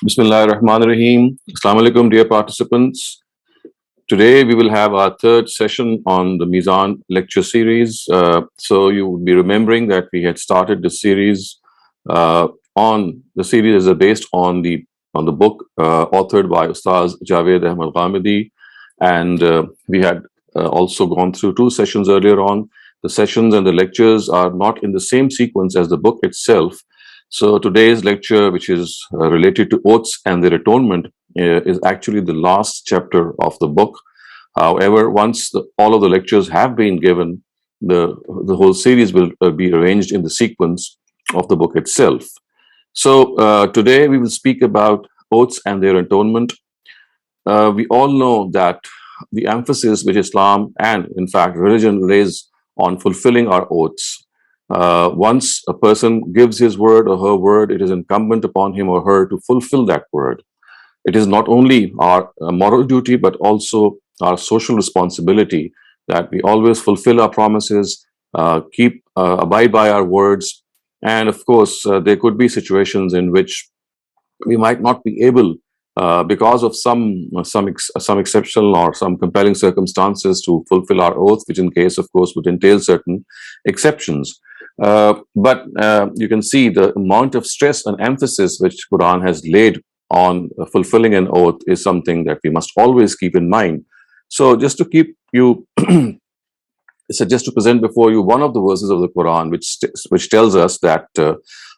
Bismillah ar-Rahman ar-Rahim. Assalamu alaikum, dear participants. Today we will have our third session on the Meezan lecture series. So you would be remembering that we had started the series on the series is based on the book authored by Ustaz Javed Ahmed Ghamidi, and we had also gone through two sessions earlier on. The sessions and the lectures are not in the same sequence as the book itself. So today's lecture, which is related to oaths and their atonement, is actually the last chapter of the book. However, once all of the lectures have been given, the whole series will be arranged in the sequence of the book itself. So today we will speak about oaths and their atonement. We all know that the emphasis which Islam and, in fact, religion lays on fulfilling our oaths. Once a person gives his word or her word, it is incumbent upon him or her to fulfill that word. It is not only our moral duty, but also our social responsibility that we always fulfill our promises, abide by our words. And of course, there could be situations in which we might not be able, because of some exceptional or some compelling circumstances, to fulfill our oath, which in case, of course, would entail certain exceptions. But you can see the amount of stress and emphasis which Quran has laid on fulfilling an oath is something that we must always keep in mind. So just to keep you, just to present before you one of the verses of the Quran which tells us that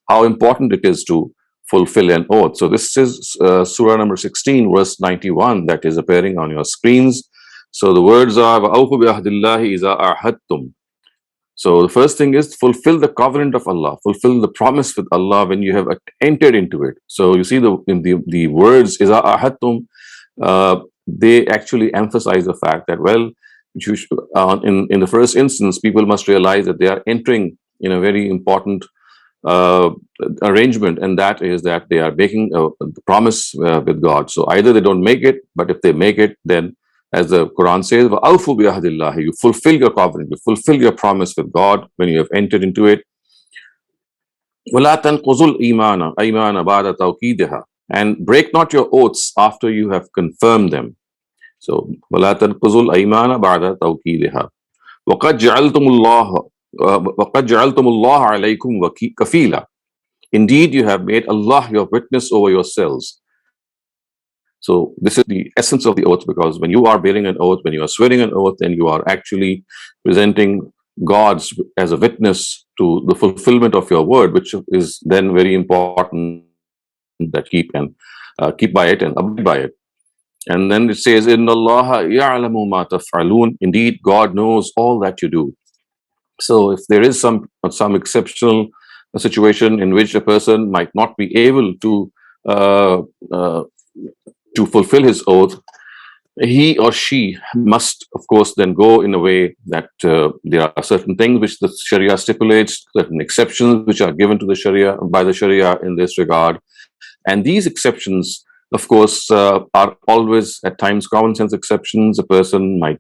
how important it is to fulfill an oath. So this is Surah number 16, verse 91, that is appearing on your screens. So the words are, وَأَوْفُوا بِعَهْدِ اللَّهِ إِذَا أَعْهَدتُّمْ. So the first thing is fulfill the covenant of Allah, fulfill the promise with Allah when you have entered into it. So you see the words إِذَا أَعْهَدتُّمْ, they actually emphasize the fact that, well, in the first instance, people must realize that they are entering in a very important arrangement, and that is that they are making a promise with God. So either they don't make it, but if they make it, then as the Quran says, وَأَوْفُوا بِعَهْدِ اللَّهِ, you fulfill your covenant, you fulfill your promise with God when you have entered into it. وَلَا تَنْقُضُوا الْإِيمَانَ أَيْمَانَ بَعْدَ تَوْكِيدِهَا, and break not your oaths after you have confirmed them. So وَلَا تَنْقُضُوا الْأَيْمَانَ بَعْدَ تَوْكِيدِهَا وَقَدْ جَعَلْتُمُ اللَّهَ عَلَيْكُمْ كَفِيلًا. Indeed, you have made Allah your witness over yourselves. So this is the essence of the oath, because when you are bearing an oath, when you are swearing an oath, then you are actually presenting God as a witness to the fulfillment of your word, which is then very important that keep by it and abide by it. And then it says, "Inna Allah ya'lamu ma taf'alun." Indeed, God knows all that you do. So if there is some exceptional situation in which a person might not be able to fulfill his oath, he or she must, of course, then go in a way that there are certain things which the Sharia stipulates, certain exceptions which are given to the Sharia by the Sharia in this regard. And these exceptions, of course, are always at times common sense exceptions. A person might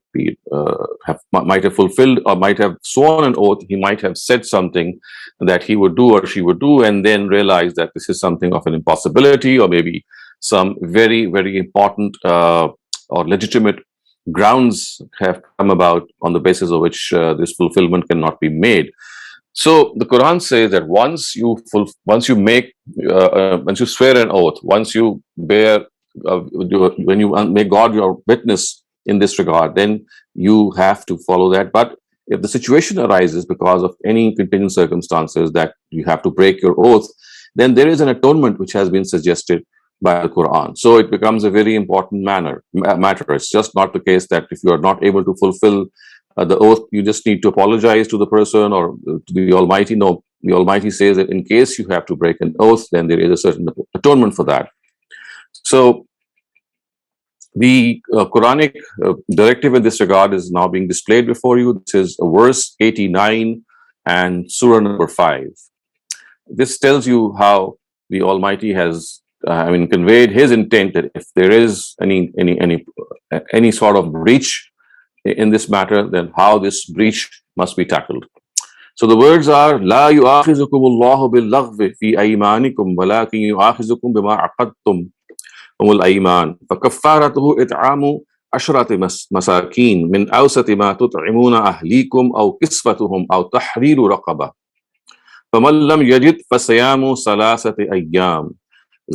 have fulfilled or might have sworn an oath. He might have said something that he would do or she would do, and then realize that this is something of an impossibility, or maybe some very, very important or legitimate grounds have come about on the basis of which this fulfillment cannot be made. So the Quran says that once you swear an oath, once you when you make God your witness in this regard, then you have to follow that. But if the situation arises because of any contingent circumstances that you have to break your oath, then there is an atonement which has been suggested by the Quran. So it becomes a very important matter. It's just not the case that if you are not able to fulfill the oath, you just need to apologize to the person or to the Almighty. No, the Almighty says that in case you have to break an oath, then there is a certain atonement for that. So the Quranic directive in this regard is now being displayed before you. This is verse 89 and Surah number 5. This tells you how the Almighty has conveyed His intent that if there is any sort of breach in this matter, then how this breach must be tackled. So the words are لا يؤاخذكم الله باللغو في أيمانكم ولكن يؤاخذكم بما عقدتم الأيمان فكفارته إطعام عشرة مساكين من أوسط ما تطعمون أهليكم أو كسوتهم أو تحرير رقبة فمن لم يجد فصيام ثلاثة أيام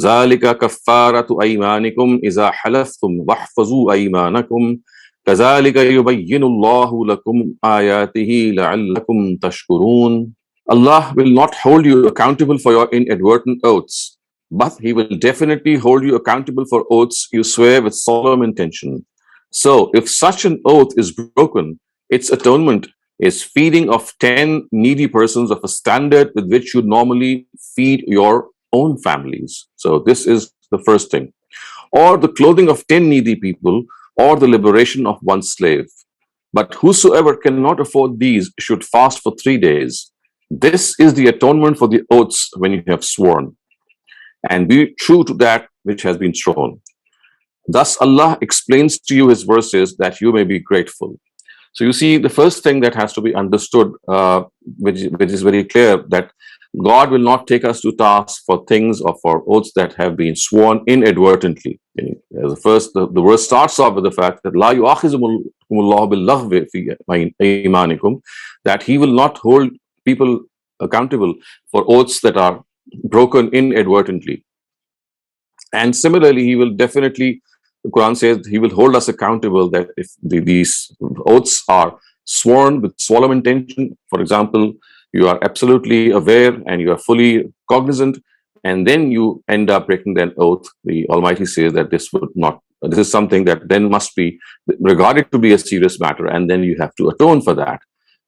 ذلك كفارة أيمانكم إذا حلفتم واحفظوا أيمانكم كذلك يبين الله لكم آياته لعلكم تشكرون. Allah will not hold you accountable for your inadvertent oaths, but He will definitely hold you accountable for oaths you swear with solemn intention. So, if such an oath is broken, its atonement is feeding of 10 needy persons of a standard with which you normally feed your own families. So, this is the first thing. Or the clothing of 10 needy people, or the liberation of one slave. But whosoever cannot afford these should fast for 3 days. This is the atonement for the oaths when you have sworn, and be true to that which has been sworn. Thus, Allah explains to you His verses that you may be grateful. So, you see, the first thing that has to be understood, which is very clear, that God will not take us to task for things or for oaths that have been sworn inadvertently. The verse starts off with the fact that La yu'akhizukumullahu bil-laghwi fi aymanikum, that He will not hold people accountable for oaths that are broken inadvertently. And similarly, He will definitely, the Quran says, He will hold us accountable that if these oaths are sworn with solemn intention, for example, you are absolutely aware and you are fully cognizant, and then you end up breaking that oath, the Almighty says that this is something that then must be regarded to be a serious matter, and then you have to atone for that.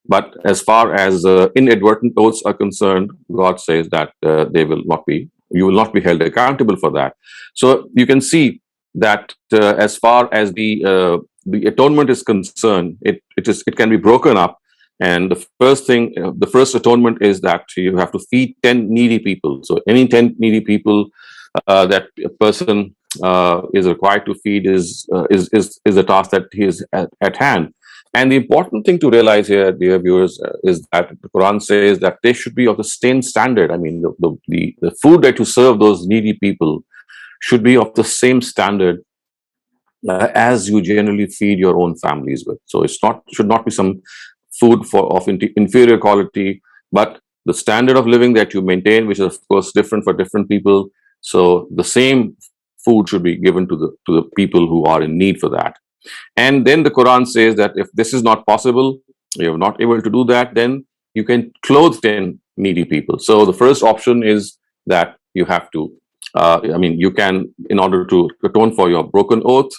But as far as inadvertent oaths are concerned, God says that you will not be held accountable for that. So you can see that as far as the atonement is concerned, it can be broken up. And the first atonement is that you have to feed 10 needy people. So any 10 needy people that a person is required to feed is a task that is at hand. And the important thing to realize here, dear viewers, is that the Quran says that they should be of the same standard. I mean, the food that you serve those needy people should be of the same standard as you generally feed your own families with. So should not be some food of inferior quality, but the standard of living that you maintain, which is of course different for different people. So the same food should be given to the people who are in need for that. And then the Quran says that if this is not possible, you're not able to do that, then you can clothe 10 needy people. So the first option is that you have to, you can, in order to atone for your broken oath,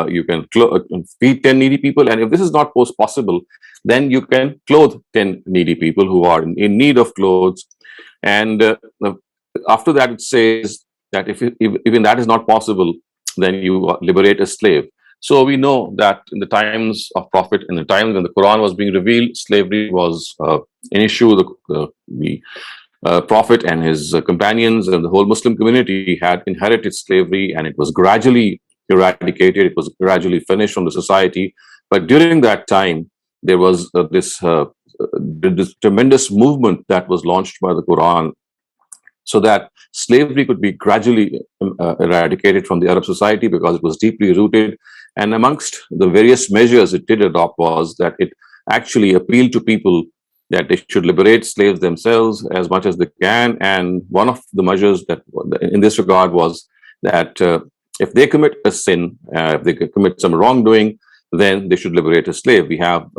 you can feed 10 needy people. And if this is not possible, then you can clothe 10 needy people who are in need of clothes. And after that, it says that if even that is not possible, then you liberate a slave. So we know that in the times of Prophet, in the times when the Quran was being revealed, slavery was an issue. The Prophet and his companions and the whole Muslim community had inherited slavery, and it was gradually eradicated. It was gradually finished from the society. But during that time, there was this tremendous movement that was launched by the Quran, so that slavery could be gradually eradicated from the Arab society, because it was deeply rooted. And amongst the various measures it did adopt was that it actually appealed to people that they should liberate slaves themselves as much as they can. And one of the measures that in this regard was that if they commit a sin, if they commit some wrongdoing, then they should liberate a slave. We have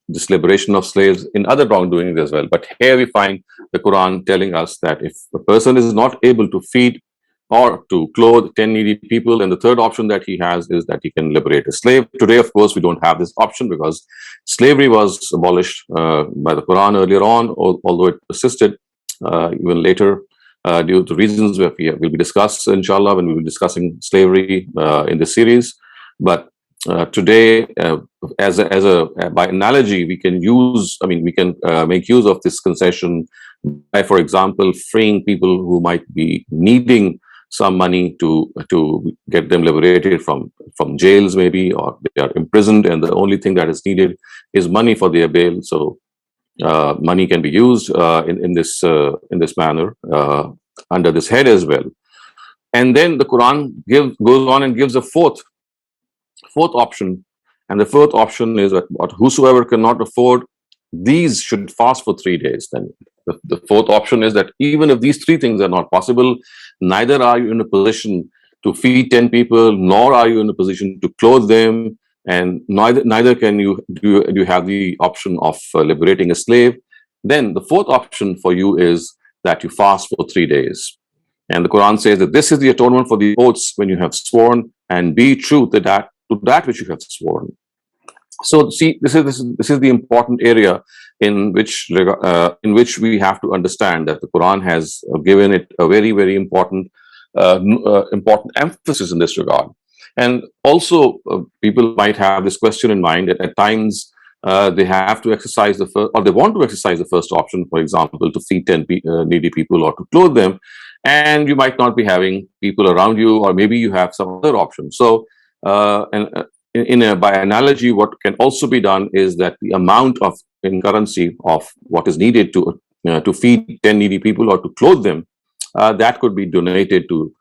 this liberation of slaves in other wrongdoings as well. But here we find the Quran telling us that if a person is not able to feed or to clothe 10 needy people, then the third option that he has is that he can liberate a slave. Today, of course, we don't have this option because slavery was abolished by the Quran earlier on, although it persisted even later due to reasons that will be discussed, inshallah, when we will be discussing slavery in this series. But today, by analogy, we can make use of this concession by, for example, freeing people who might be needing some money to get them liberated from jails, maybe, or they are imprisoned, and the only thing that is needed is money for their bail. So money can be used in this manner under this head as well. And then the Quran goes on and gives a fourth option, and the fourth option is that whosoever cannot afford these should fast for 3 days. Then the fourth option is that even if these three things are not possible, neither are you in a position to feed 10 people, nor are you in a position to clothe them, and neither can you have the option of liberating a slave. Then the fourth option for you is that you fast for 3 days. And the Quran says that this is the atonement for the oaths when you have sworn, and be true to that which you have sworn. So see, this is the important area in which we have to understand that the Quran has given it a very, very important emphasis in this regard. And also, people might have this question in mind that at times they have to exercise the first, or they want to exercise the first option, for example, to feed 10 needy people or to clothe them, and you might not be having people around you, or maybe you have some other option. So, by analogy, what can also be done is that the amount of in currency of what is needed to feed 10 needy people or to clothe them, that could be donated to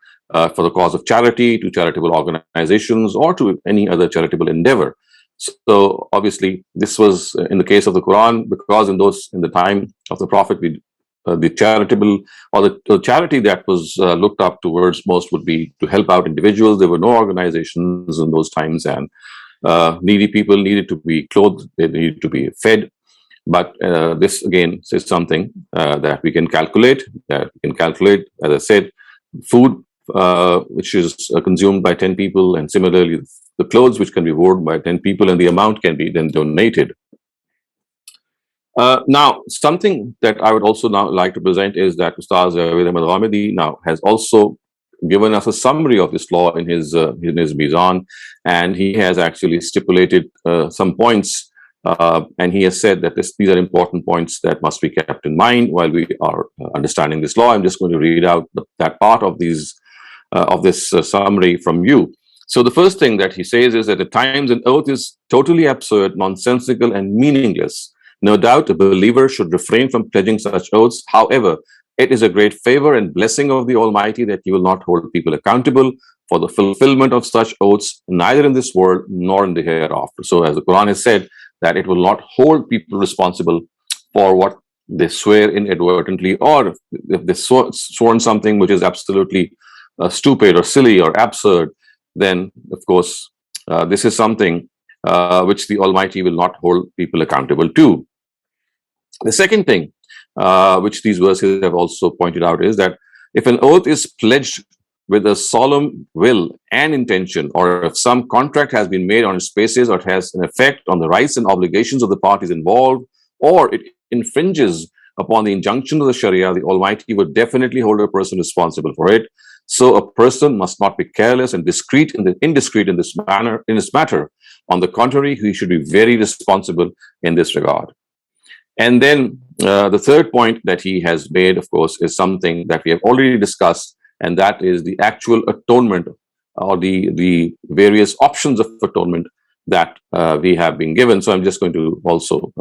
for the cause of charity, to charitable organizations, or to any other charitable endeavor. So obviously, this was in the case of the Quran, because in the time of the Prophet, the charitable or the charity that was looked up towards most would be to help out individuals. There were no organizations in those times, and needy people needed to be clothed, they needed to be fed. But this again says something that we can calculate. As I said, food which is consumed by 10 people, and similarly the clothes which can be worn by 10 people, and the amount can be then donated. Now, something that I would also now like to present is that Ustaz Javed Ghamidi now has also given us a summary of this law in his Meezan, and he has actually stipulated some points, and he has said that these are important points that must be kept in mind while we are understanding this law. I'm just going to read out that part of this summary from you. So the first thing that he says is that at times an oath is totally absurd, nonsensical, and meaningless. No doubt a believer should refrain from pledging such oaths. However, it is a great favor and blessing of the Almighty that you will not hold people accountable for the fulfillment of such oaths, neither in this world nor in the hereafter. So as the Quran has said, that it will not hold people responsible for what they swear inadvertently, or if they sworn something which is absolutely stupid or silly or absurd, then of course this is something which the Almighty will not hold people accountable to. The second thing which these verses have also pointed out is that if an oath is pledged with a solemn will and intention, or if some contract has been made on its basis, or it has an effect on the rights and obligations of the parties involved, or it infringes upon the injunction of the Sharia, the Almighty would definitely hold a person responsible for it. So a person must not be careless and indiscreet in this matter. On the contrary, he should be very responsible in this regard. And then the third point that he has made, of course, is something that we have already discussed, and that is the actual atonement, or the various options of atonement that we have been given. So I'm just going to also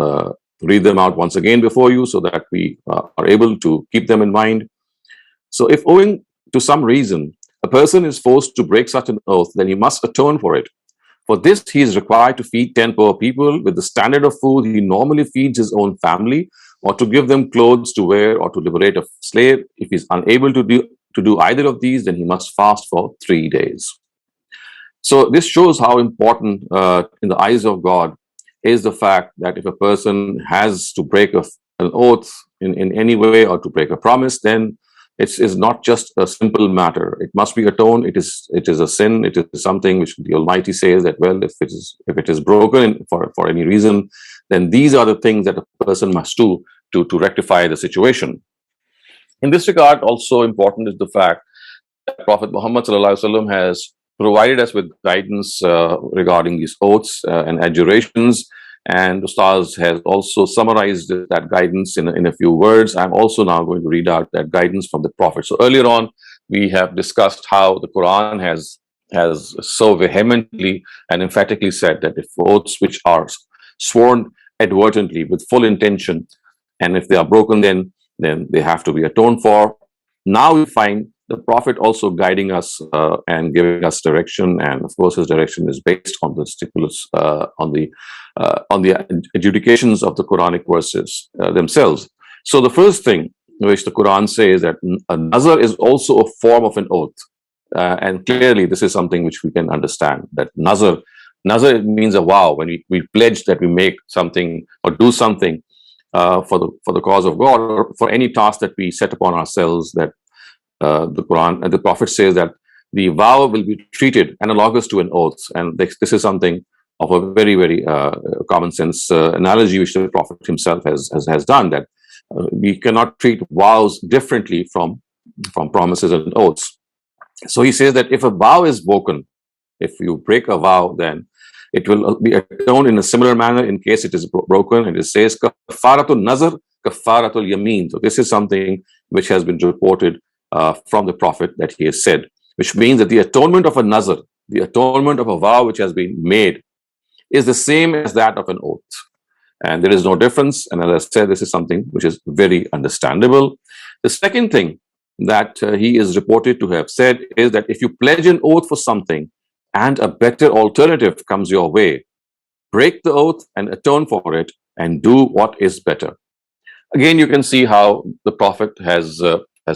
read them out once again before you, so that we are able to keep them in mind. So if owing to some reason a person is forced to break such an oath, then he must atone for it. For this, he is required to feed 10 poor people with the standard of food he normally feeds his own family, or to give them clothes to wear, or to liberate a slave. If he is unable to do either of these, then he must fast for 3 days. So this shows how important in the eyes of God is the fact that if a person has to break an oath in any way, or to break a promise, then it is not just a simple matter. It must be atoned. It is a sin. It is something which the Almighty says that, well, if it is broken for any reason, then these are the things that a person must do to rectify the situation. In this regard, also important is the fact that Prophet Muhammad ﷺ has provided us with guidance regarding these oaths and adjurations. And Ustaz has also summarized that guidance in a few words. I'm also now going to read out that guidance from the Prophet. So earlier on, we have discussed how the Quran has so vehemently and emphatically said that if oaths which are sworn advertently with full intention, and if they are broken, then they have to be atoned for. Now we find the Prophet also guiding us and giving us direction, and of course his direction is based on the stipulates, on the adjudications of the Quranic verses themselves. So the first thing which the Quran says that a nazar is also a form of an oath, and clearly this is something which we can understand, that nazar means a vow. When we pledge that we make something or do something for the cause of God, or for any task that we set upon ourselves, that the Quran and the Prophet says that the vow will be treated analogous to an oath, and this is something of a very, very common sense analogy which the Prophet himself has done, that we cannot treat vows differently from promises and oaths. So he says that if a vow is broken, if you break a vow, then it will be atoned in a similar manner in case it is broken. And it says kafaratul nazar, kafaratul yameen. So this is something which has been reported from the Prophet, that he has said, which means that the atonement of a nazar, the atonement of a vow which has been made, is the same as that of an oath. And there is no difference. And as I said, this is something which is very understandable. The second thing that he is reported to have said is that if you pledge an oath for something and a better alternative comes your way, break the oath and atone for it and do what is better. Again, you can see how the Prophet has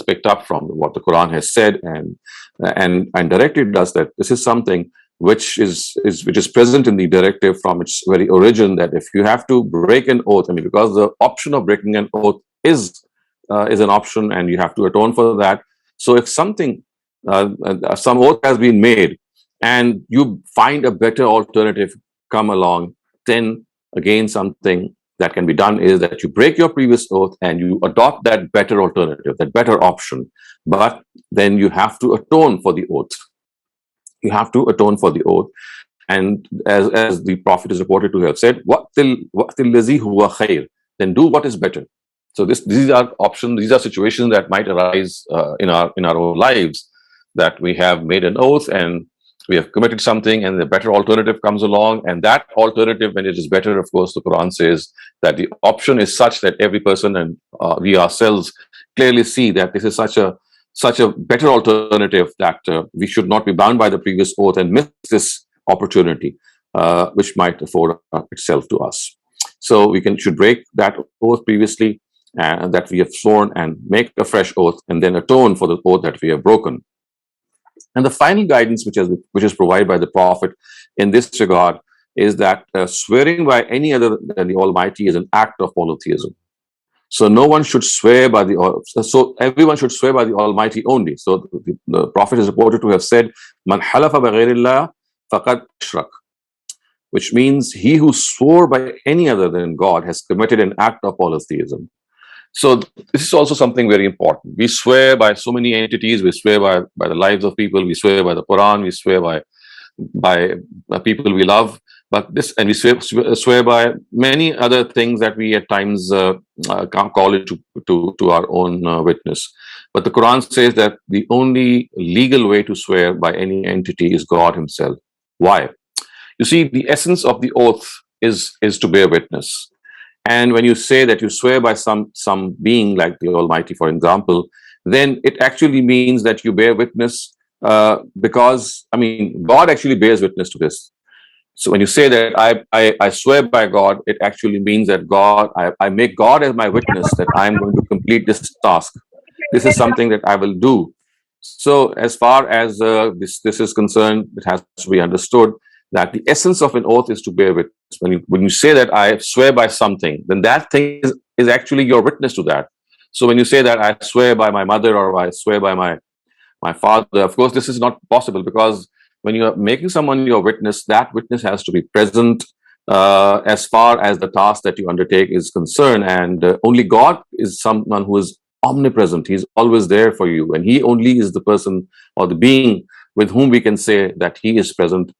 picked up from what the Quran has said and directed us that this is something which is present in the directive from its very origin, that if you have to break an oath, I mean, because the option of breaking an oath is an option, and you have to atone for that. So if something, some oath has been made, and you find a better alternative come along, then again something that can be done is that you break your previous oath and you adopt that better alternative, that better option. But then you have to atone for the oath. You have to atone for the oath. And as the Prophet is reported to have said, وَقْتِلْ الَّذِي هُوَ خَيْرٌ, then do what is better. So these are options, these are situations that might arise in our own lives, that we have made an oath and we have committed something, and the better alternative comes along, and that alternative, when it is better, of course, the Quran says that the option is such that every person and we ourselves clearly see that this is such a better alternative that we should not be bound by the previous oath and miss this opportunity which might afford itself to us. So we should break that oath previously that we have sworn and make a fresh oath, and then atone for the oath that we have broken. And the final guidance which is provided by the Prophet in this regard is that swearing by any other than the Almighty is an act of polytheism. So no one should swear by so everyone should swear by the Almighty only. So the Prophet is reported to have said, "Man halafa bighayrillah faqad ashrak," which means he who swore by any other than God has committed an act of polytheism. So this is also something very important. We swear by so many entities. We swear by the lives of people. We swear by the Quran. We swear by people we love. But and we swear by many other things that we at times call it to our own witness. But the Quran says that the only legal way to swear by any entity is God Himself. Why? You see, the essence of the oath is to bear witness. And when you say that you swear by some being like the Almighty, for example, then it actually means that you bear witness because, I mean, God actually bears witness to this. So when you say that I swear by God, it actually means that I make God as my witness that I'm going to complete this task. This is something that I will do. So as far as this is concerned, it has to be understood that the essence of an oath is to bear witness. When you say that I swear by something, then that thing is actually your witness to that. So when you say that I swear by my mother or I swear by my father, of course, this is not possible, because when you are making someone your witness, that witness has to be present as far as the task that you undertake is concerned. And only God is someone who is omnipresent. He's always there for you. And He only is the person or the being with whom we can say that He is present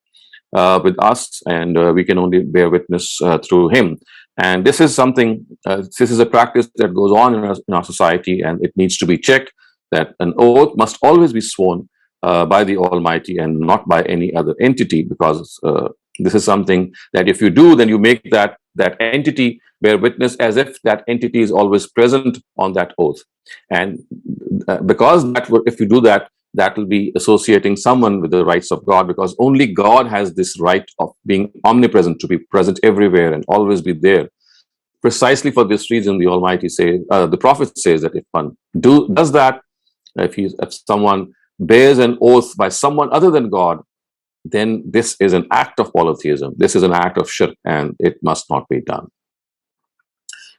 with us, and we can only bear witness through Him. And this is something, this is a practice that goes on in our society, and it needs to be checked, that an oath must always be sworn by the Almighty and not by any other entity, because this is something that if you do, then you make that that entity bear witness as if that entity is always present on that oath. And because that if you do that, that will be associating someone with the rights of God, because only God has this right of being omnipresent, to be present everywhere and always be there. Precisely for this reason, the Almighty says, the Prophet says that if one does that, if someone bears an oath by someone other than God, then this is an act of polytheism. This is an act of shirk, and it must not be done.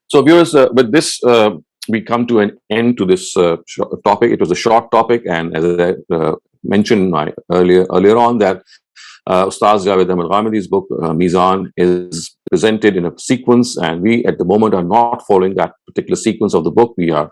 So, viewers, with this, we come to an end to this topic. It was a short topic, and as I mentioned earlier on, that Ustaz Javed Ahmed book, Meezan, is presented in a sequence, and we at the moment are not following that particular sequence of the book. We are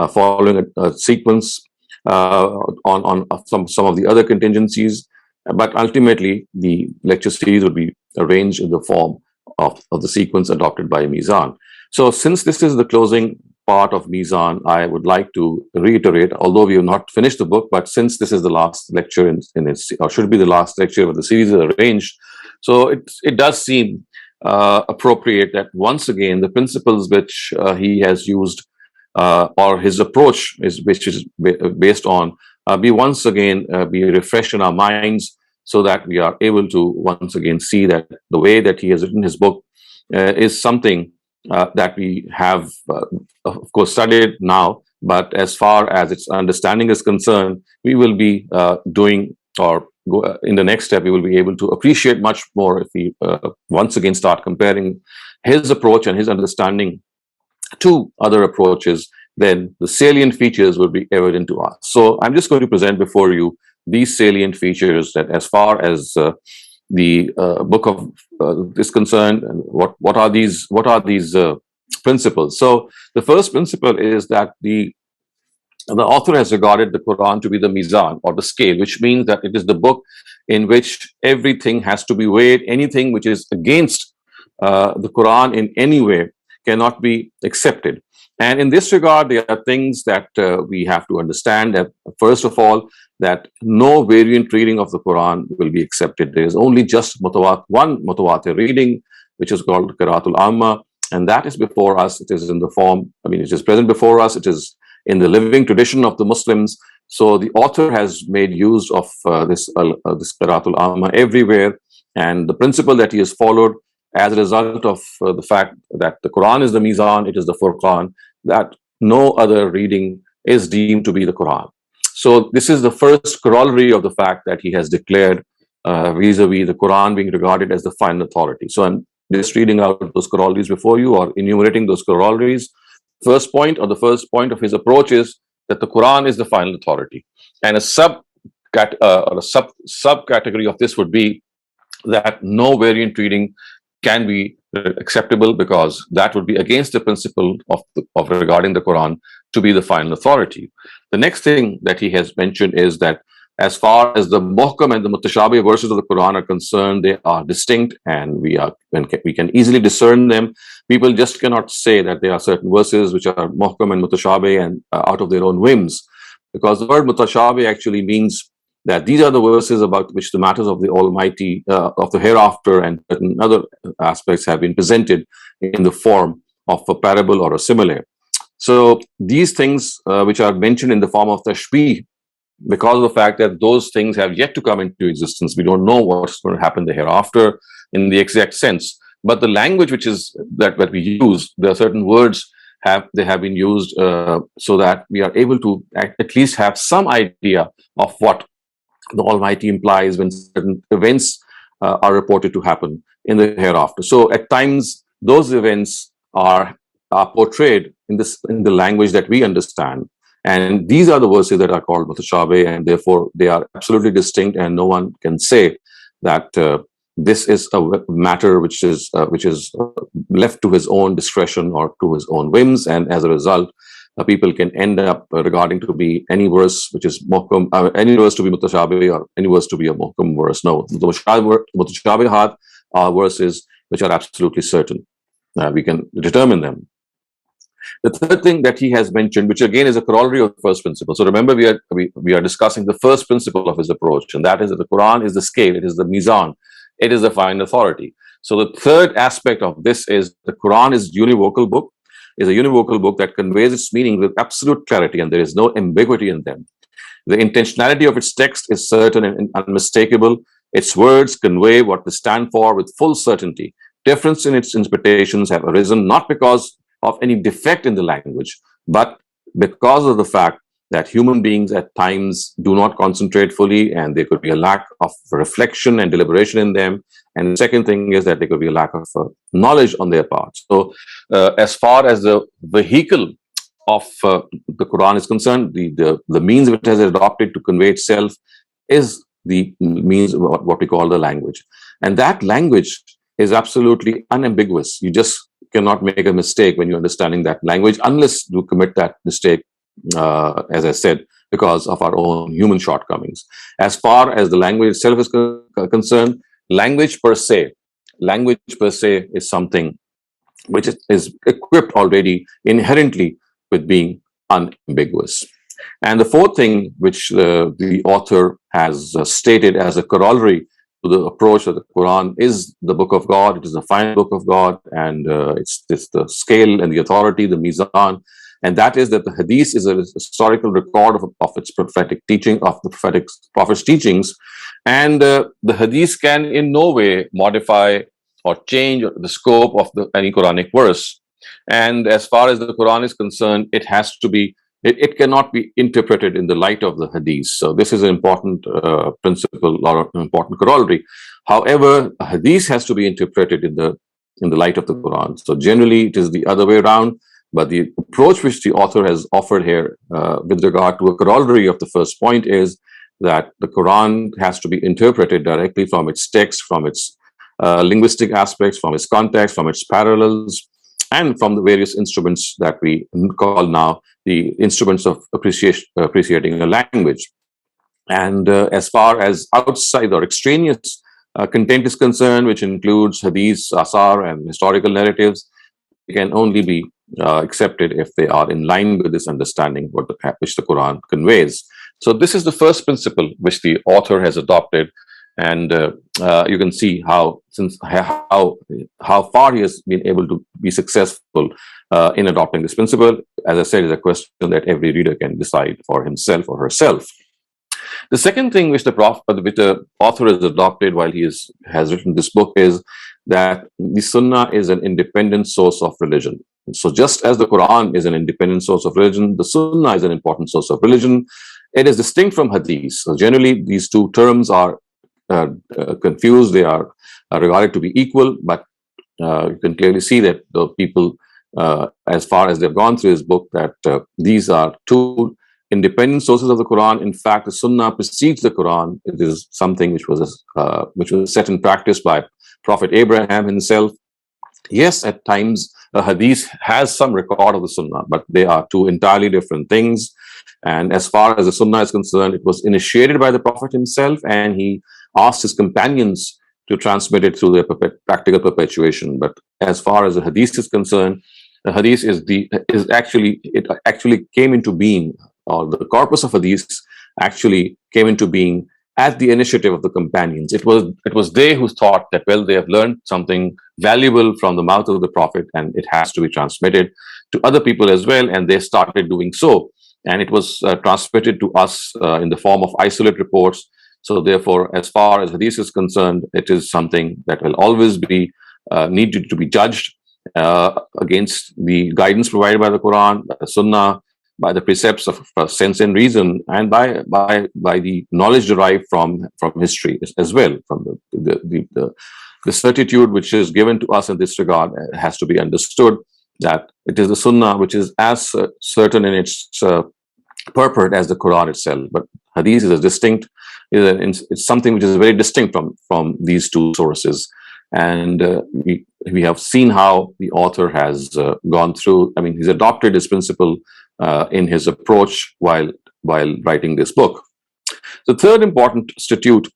following a sequence on some of the other contingencies, but ultimately the lecture series would be arranged in the form of the sequence adopted by Meezan. So since this is the closing part of Meezan, I would like to reiterate, although we have not finished the book, but since this is the last lecture in its, or should be the last lecture of the series is arranged, so it does seem appropriate that once again the principles which he has used or his approach which is based on be once again be refreshed in our minds, so that we are able to once again see that the way that he has written his book is something that we have, of course, studied now, but as far as its understanding is concerned, we will be doing, or in the next step, we will be able to appreciate much more if we once again start comparing his approach and his understanding to other approaches. Then the salient features will be evident to us. So I'm just going to present before you these salient features, that as far as the book of is concerned, and what are these principles. So the first principle is that the author has regarded the Quran to be the Meezan, or the scale, which means that it is the book in which everything has to be weighed. Anything which is against the Quran in any way cannot be accepted. And in this regard, there are things that we have to understand. That first of all, that no variant reading of the Quran will be accepted. There is only just one mutawatir reading, which is called Qiraatul Amma, and that is before us. It is in the form, it is present before us. It is in the living tradition of the Muslims. So the author has made use of this Qiraatul Amma everywhere, and the principle that he has followed as a result of the fact that the Quran is the Meezan, it is the Furqan, that no other reading is deemed to be the Quran. So this is the first corollary of the fact that he has declared vis-a-vis the Quran being regarded as the final authority. So I'm just reading out those corollaries before you, or enumerating those corollaries. The first point of his approach is that the Quran is the final authority. And a subcategory of this would be that no variant reading can be acceptable, because that would be against the principle of regarding the Quran to be the final authority. The next thing that he has mentioned is that as far as the muhkam and the mutashabih verses of the Quran are concerned, they are distinct, and we can easily discern them. People just cannot say that there are certain verses which are muhkam and mutashabih and out of their own whims, because the word mutashabih actually means that these are the verses about which the matters of the Almighty, of the hereafter, and certain other aspects have been presented in the form of a parable or a simile. So these things which are mentioned in the form of tashbih, because of the fact that those things have yet to come into existence, we don't know what's going to happen the hereafter in the exact sense. But the language which is that we use, there are certain words have been used so that we are able to at least have some idea of what the Almighty implies when certain events are reported to happen in the hereafter. So at times those events are portrayed in the language that we understand, and these are the verses that are called mutashabih, and therefore they are absolutely distinct, and no one can say that this is a matter which is left to his own discretion or to his own whims, and as a result people can end up regarding to be any verse which is muhkam, any verse to be mutashabih, or any verse to be a muhkam verse. No, the mutashabihat are verses which are absolutely certain. We can determine them. The third thing that he has mentioned, which again is a corollary of the first principle. So remember, we are discussing the first principle of his approach, and that is that the Quran is the scale, it is the Meezan, it is the final authority. So the third aspect of this is the Quran is univocal book, is a univocal book that conveys its meaning with absolute clarity, and there is no ambiguity in them. The intentionality of its text is certain and unmistakable. Its words convey what they stand for with full certainty. Difference in its interpretations have arisen not because of any defect in the language, but because of the fact that human beings at times do not concentrate fully, and there could be a lack of reflection and deliberation in them. And the second thing is that there could be a lack of knowledge on their part. So, as far as the vehicle of the Quran is concerned, the means which it has adopted to convey itself is the means of what we call the language. And that language is absolutely unambiguous. You just cannot make a mistake when you're understanding that language unless you commit that mistake, as I said, because of our own human shortcomings. As far as the language itself is concerned, language per se is something which is equipped already inherently with being unambiguous. And the fourth thing which the author has stated as a corollary to the approach of the Quran is the book of God. It is the final book of God, and it's the scale and the authority, the Meezan. And that is that the Hadith is a historical record of its prophetic teaching, of the prophet's teachings. And the Hadith can in no way modify or change the scope of any Quranic verse. And as far as the Quran is concerned, it has to be, it cannot be interpreted in the light of the Hadith. So this is an important principle or an important corollary. However, a Hadith has to be interpreted in the light of the Quran. So generally, it is the other way around. But the approach which the author has offered here with regard to a corollary of the first point is that the Quran has to be interpreted directly from its text, from its linguistic aspects, from its context, from its parallels, and from the various instruments that we call now the instruments of appreciating a language. And as far as outside or extraneous content is concerned, which includes hadiths, asar, and historical narratives, they can only be accepted if they are in line with this understanding which the Quran conveys. So this is the first principle which the author has adopted, and you can see how far he has been able to be successful in adopting this principle. As I said, is a question that every reader can decide for himself or herself. The second thing which the author has adopted while he has written this book is that the Sunnah is an independent source of religion. So just as the Quran is an independent source of religion, the Sunnah is an important source of religion. It is distinct from Hadith. So generally, these two terms are confused. They are regarded to be equal, but you can clearly see that the people, as far as they've gone through his book, that these are two independent sources of the Quran. In fact, the Sunnah precedes the Quran. It is something which was set in practice by Prophet Abraham himself. Yes, at times a Hadith has some record of the Sunnah, but they are two entirely different things. And as far as the Sunnah is concerned, it was initiated by the Prophet himself, and he asked his companions to transmit it through their practical perpetuation. But as far as the Hadith is concerned, the Hadith actually came into being, or the corpus of Hadith actually came into being at the initiative of the companions. It was they who thought that, well, they have learned something valuable from the mouth of the Prophet, and it has to be transmitted to other people as well, and they started doing so. And it was transmitted to us in the form of isolate reports. So therefore, as far as Hadith is concerned, it is something that will always be needed to be judged against the guidance provided by the Quran, by the Sunnah, by the precepts of sense and reason, and by the knowledge derived from history as well. From the certitude which is given to us in this regard has to be understood, that it is the Sunnah which is as certain in its purport as the Quran itself. But Hadith is distinct. It's something which is very distinct from these two sources. And we have seen how the author has gone through. I mean, he's adopted this principle in his approach while writing this book. The third important statute,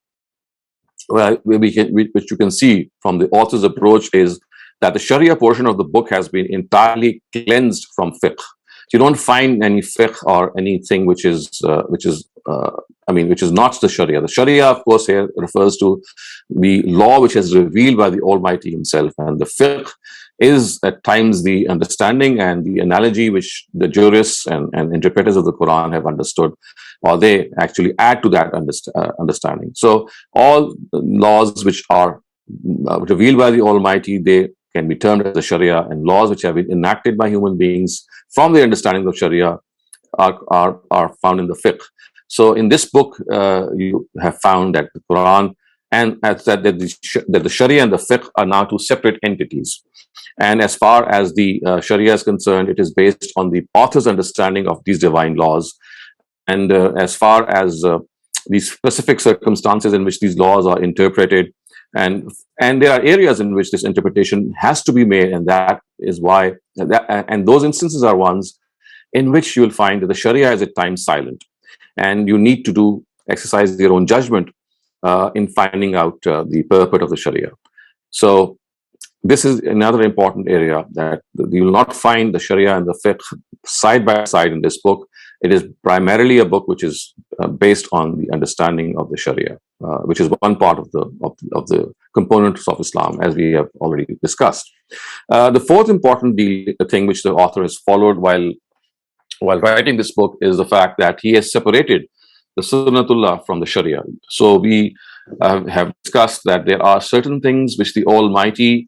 which you can see from the author's approach, is that the Sharia portion of the book has been entirely cleansed from fiqh. You don't find any fiqh or anything which is which is not the Sharia. The Sharia, of course, here refers to the law which is revealed by the Almighty Himself, and the fiqh is at times the understanding and the analogy which the jurists and interpreters of the Quran have understood, or they actually add to that understanding. So all laws which are revealed by the Almighty, they can be termed as the Sharia, and laws which have been enacted by human beings from the understanding of Sharia are found in the fiqh. So in this book, you have found that the Quran and that the Sharia and the fiqh are now two separate entities. And as far as the Sharia is concerned, it is based on the author's understanding of these divine laws. And as far as the specific circumstances in which these laws are interpreted, and there are areas in which this interpretation has to be made, and that is why, and those instances are ones in which you will find that the Sharia is at times silent, and you need to exercise your own judgment in finding out the purport of the Sharia. So this is another important area, that you will not find the Sharia and the fiqh side by side in this book. It is primarily a book which is based on the understanding of the Sharia, which is one part of the components of Islam, as we have already discussed. The fourth important thing which the author has followed while writing this book is the fact that he has separated the Sunnatullah from the Sharia. So we have discussed that there are certain things which the Almighty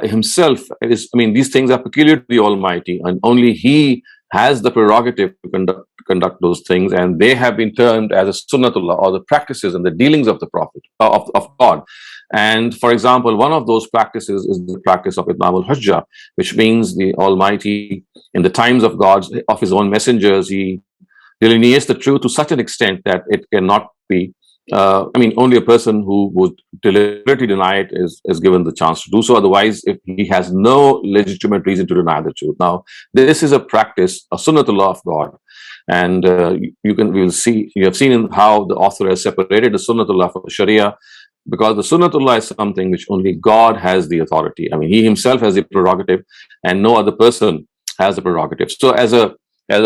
Himself these things are peculiar to the Almighty, and only He has the prerogative to conduct those things, and they have been termed as a Sunnatullah, or the practices and the dealings of the Prophet, of God. And for example, one of those practices is the practice of Itmam al-Hujjah, which means the Almighty, in the times of His own messengers, He delineates the truth to such an extent that it cannot be, only a person who would deliberately deny it is given the chance to do so. Otherwise, if he has no legitimate reason to deny the truth. Now, this is a practice, a Sunnatullah of God. And you have seen in how the author has separated the Sunnatullah from the Sharia, because the Sunnatullah is something which only God has the authority. He Himself has the prerogative, and no other person has the prerogative. So as a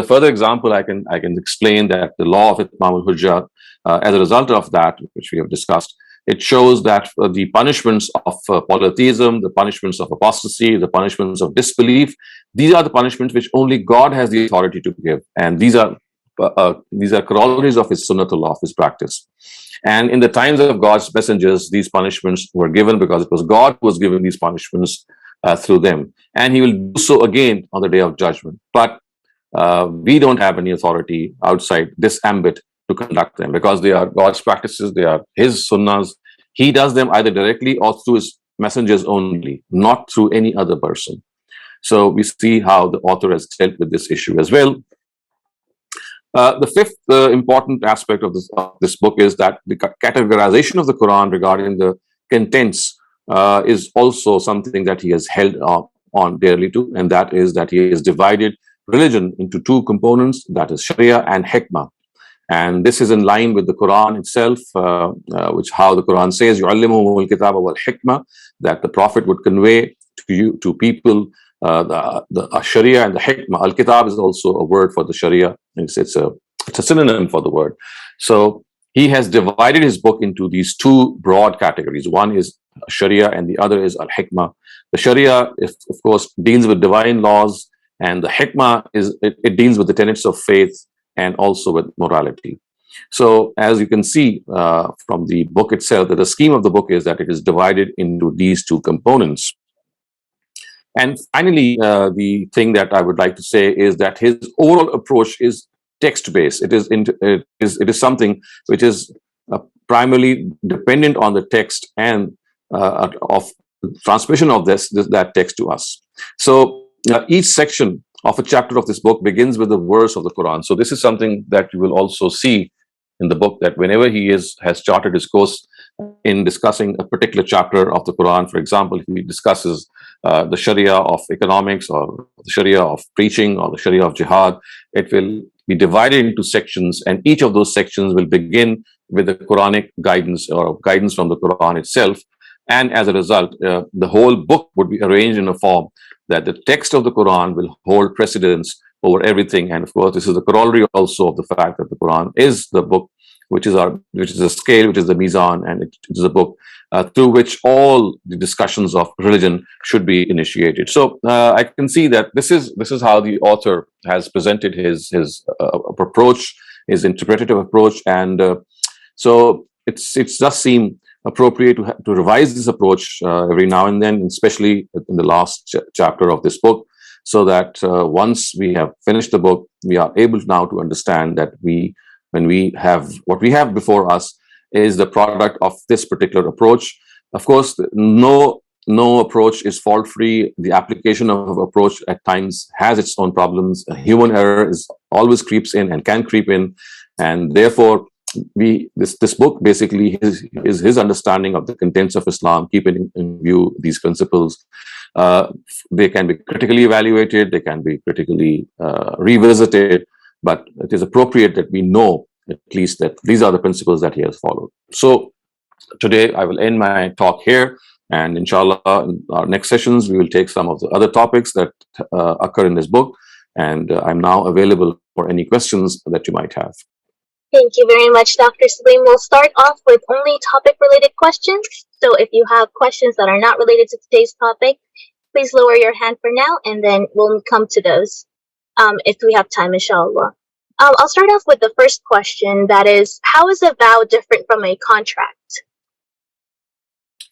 further example, I can explain that the law of Itmam al-Hujjah, as a result of that, which we have discussed, it shows that the punishments of polytheism, the punishments of apostasy, the punishments of disbelief, these are the punishments which only God has the authority to give, and these are corollaries of His Sunnatullah, of His practice. And in the times of God's messengers, these punishments were given because it was God who was giving these punishments through them, and He will do so again on the Day of Judgment. But we don't have any authority outside this ambit to conduct them, because they are God's practices, they are His sunnahs. He does them either directly or through His messengers only, not through any other person. So we see how the author has dealt with this issue as well. The fifth important aspect of this book is that the categorization of the Quran regarding the contents is also something that he has held on dearly to, and that is that he has divided religion into two components, that is Sharia and Hikmah. And this is in line with the Quran itself, which how the Quran says, يُعَلِّمُهُمُ الْكِتَابَ وَالْحِكْمَةِ, that the Prophet would convey to people the Sharia and the Hikmah. Al-Kitab is also a word for the Sharia. It's a synonym for the word. So he has divided his book into these two broad categories. One is Sharia and the other is Al-Hikmah. The Sharia, of course, deals with divine laws, and the Hikmah it deals with the tenets of faith and also with morality. So as you can see from the book itself, that the scheme of the book is that it is divided into these two components. And finally, the thing that I would like to say is that his overall approach is text-based. It is something which is primarily dependent on the text and of transmission of that text to us. So each section of a chapter of this book begins with a verse of the Quran. So this is something that you will also see in the book, that whenever he has charted his course in discussing a particular chapter of the Quran, for example, if he discusses the Sharia of economics, or the Sharia of preaching, or the Sharia of jihad, it will be divided into sections, and each of those sections will begin with the Quranic guidance or guidance from the Quran itself. And as a result, the whole book would be arranged in a form that the text of the Quran will hold precedence over everything. And of course, this is the corollary also of the fact that the Quran is the book which is the scale, which is the Meezan, and it is a book through which all the discussions of religion should be initiated. So I can see that this is how the author has presented his approach, his interpretative approach, and so it does seem appropriate to revise this approach every now and then, especially in the last chapter of this book, so that once we have finished the book, we are able now to understand that when we have what we have before us is the product of this particular approach. Of course, no approach is fault-free. The application of approach at times has its own problems. Human error always creeps in and can creep in, and therefore this book basically is his understanding of the contents of Islam, keeping in view these principles. They can be critically evaluated, they can be critically revisited, but it is appropriate that we know at least that these are the principles that he has followed. So today I will end my talk here, and inshallah in our next sessions we will take some of the other topics that occur in this book, and I'm now available for any questions that you might have. Thank you very much, Dr. Saleem. We'll start off with only topic-related questions. So if you have questions that are not related to today's topic, please lower your hand for now, and then we'll come to those if we have time, inshallah. I'll start off with the first question, that is, how is a vow different from a contract?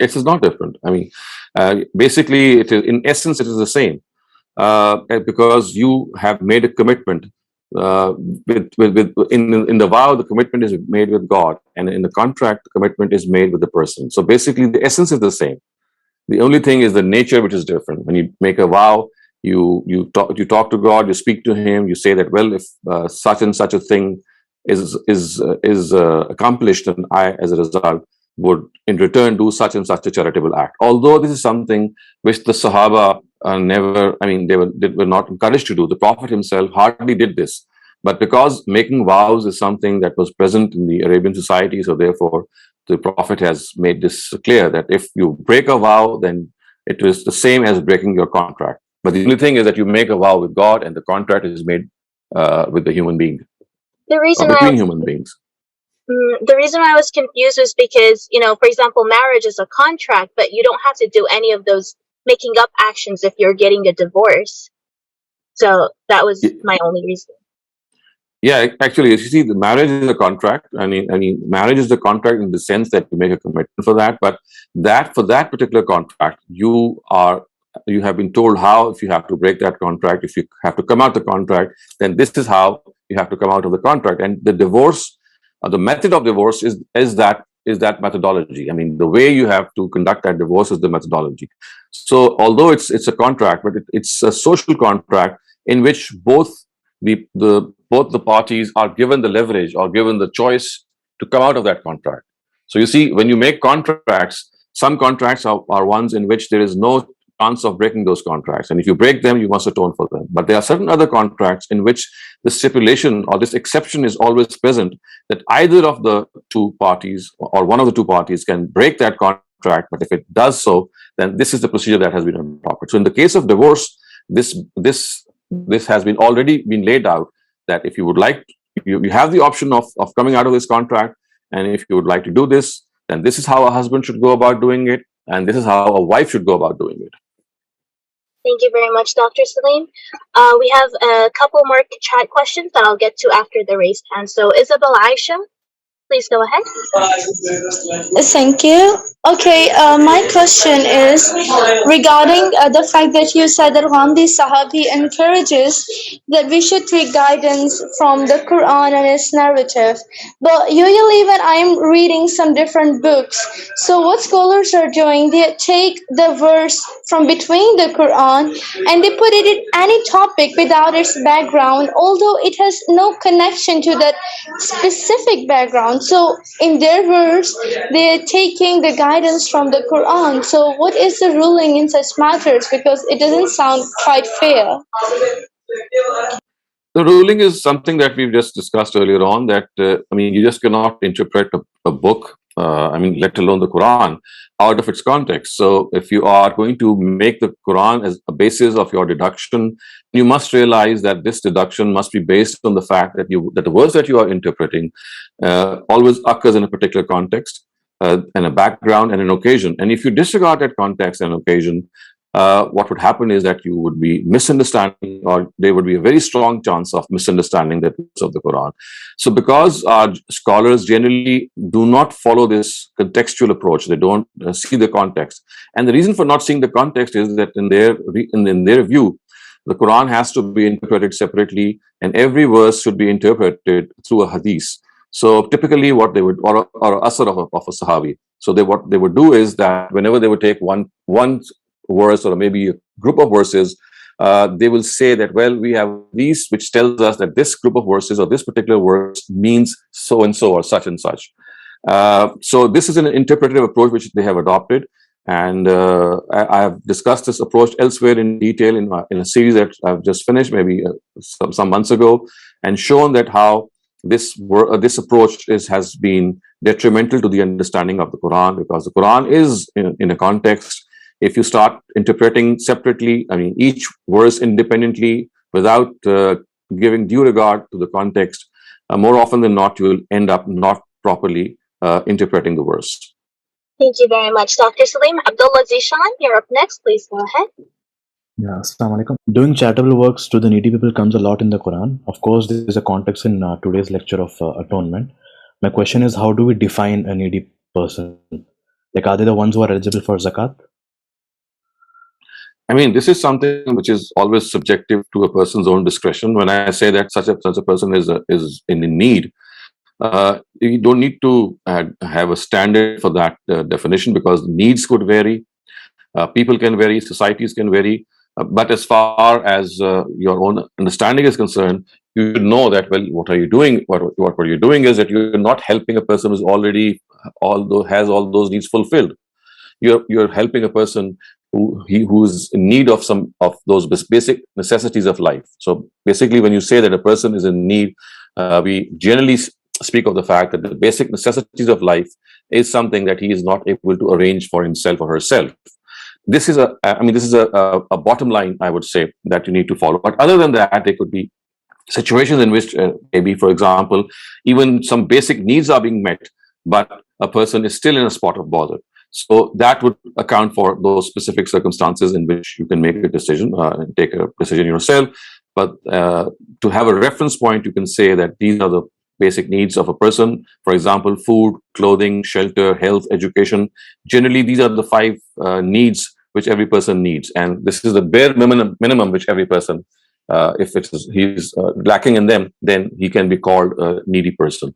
It is not different. I mean, basically, it is, in essence, it is the same, because you have made a commitment. In the vow, the commitment is made with God, and in the contract, the commitment is made with the person. So basically, the essence is the same. The only thing is the nature, which is different. When you make a vow, you talk to God, you speak to Him, you say that, well, if such and such a thing is accomplished, then I, as a result, would in return do such and such a charitable act. Although this is something which the Sahaba never, I mean, they were not encouraged to do. The Prophet himself hardly did this. But because making vows is something that was present in the Arabian society, so therefore the Prophet has made this clear that if you break a vow, then it is the same as breaking your contract. But the only thing is that you make a vow with God, and the contract is made with the human being, between human beings. The reason I was confused was because, for example, marriage is a contract, but you don't have to do any of those making up actions if you're getting a divorce. So that was my only reason. Yeah, actually, you see, the marriage is a contract. I mean, marriage is the contract in the sense that you make a commitment for that. But for that particular contract, you have been told how, if you have to break that contract, if you have to come out the contract, then this is how you have to come out of the contract. And the divorce, the method of divorce is that methodology. I mean, the way you have to conduct that divorce is the methodology. So although it's a contract, but it's a social contract in which both the parties are given the leverage or given the choice to come out of that contract. So you see, when you make contracts, some contracts are ones in which there is no chance of breaking those contracts, and if you break them, you must atone for them. But there are certain other contracts in which the stipulation or this exception is always present, that either of the two parties or one of the two parties can break that contract, but if it does so, then this is the procedure that has been adopted. So in the case of divorce, this has been already been laid out, that if you would like, you have the option of coming out of this contract, and if you would like to do this, then this is how a husband should go about doing it, and this is how a wife should go about doing it. Thank you very much, Dr. Saleem. We have a couple more chat questions that I'll get to after the raised hand. So Isabel Aisha, please go ahead. Thank you. Okay, my question is regarding the fact that you said that Ghamidi Sahabi encourages that we should take guidance from the Quran and its narrative. But usually when I'm reading some different books, so what scholars are doing, they take the verse from between the Quran and they put it in any topic without its background, although it has no connection to that specific background. So in their verse, they're taking the guidance from the Quran. So what is the ruling in such matters? Because it doesn't sound quite fair. The ruling is something that we've just discussed earlier on, that, I mean, you just cannot interpret a book let alone the Quran, out of its context. So if you are going to make the Quran as a basis of your deduction, you must realize that this deduction must be based on the fact that the words that you are interpreting always occurs in a particular context, and a background and an occasion. And if you disregard that context and occasion, what would happen is that you would be misunderstanding, or there would be a very strong chance of misunderstanding the words of the Quran. So because our scholars generally do not follow this contextual approach, they don't see the context. And the reason for not seeing the context is that in their view, the Quran has to be interpreted separately, and every verse should be interpreted through a hadith. So typically what they would, or asar of a sahabi. So what they would do is that whenever they would take one verse or maybe a group of verses, they will say that, well, we have these which tells us that this group of verses or this particular verse means so and so or such and such. So this is an interpretive approach which they have adopted. And I have discussed this approach elsewhere in detail in a series that I've just finished maybe some months ago, and shown that how this approach has been detrimental to the understanding of the Quran, because the Quran is in a context. If you start interpreting separately, each verse independently without giving due regard to the context, more often than not, you will end up not properly interpreting the verse. Thank you very much, Dr. Saleem. Abdullah Zishan, you're up next. Please go ahead. Yeah, Assalamu alaikum. Doing charitable works to the needy people comes a lot in the Quran. Of course, there is a context in today's lecture of atonement. My question is, how do we define a needy person? Like, are they the ones who are eligible for zakat? This is something which is always subjective to a person's own discretion. When I say that such a person is in need, you don't need to have a standard for that definition, because needs could vary, people can vary, societies can vary. But as far as your own understanding is concerned, you should know that, well, what are you doing? What you're doing is that you're not helping a person who's already has all those needs fulfilled. You're helping a person who's in need of some of those basic necessities of life. So basically, when you say that a person is in need, we generally speak of the fact that the basic necessities of life is something that he is not able to arrange for himself or herself. This is a bottom line, I would say, that you need to follow. But other than that, there could be situations in which maybe, for example, even some basic needs are being met, but a person is still in a spot of bother. So that would account for those specific circumstances in which you can make a decision and take a decision yourself. But to have a reference point, you can say that these are the basic needs of a person. For example, food, clothing, shelter, health, education. Generally, these are the 5 needs which every person needs, and this is the bare minimum which every person, if he's lacking in them, then he can be called a needy person.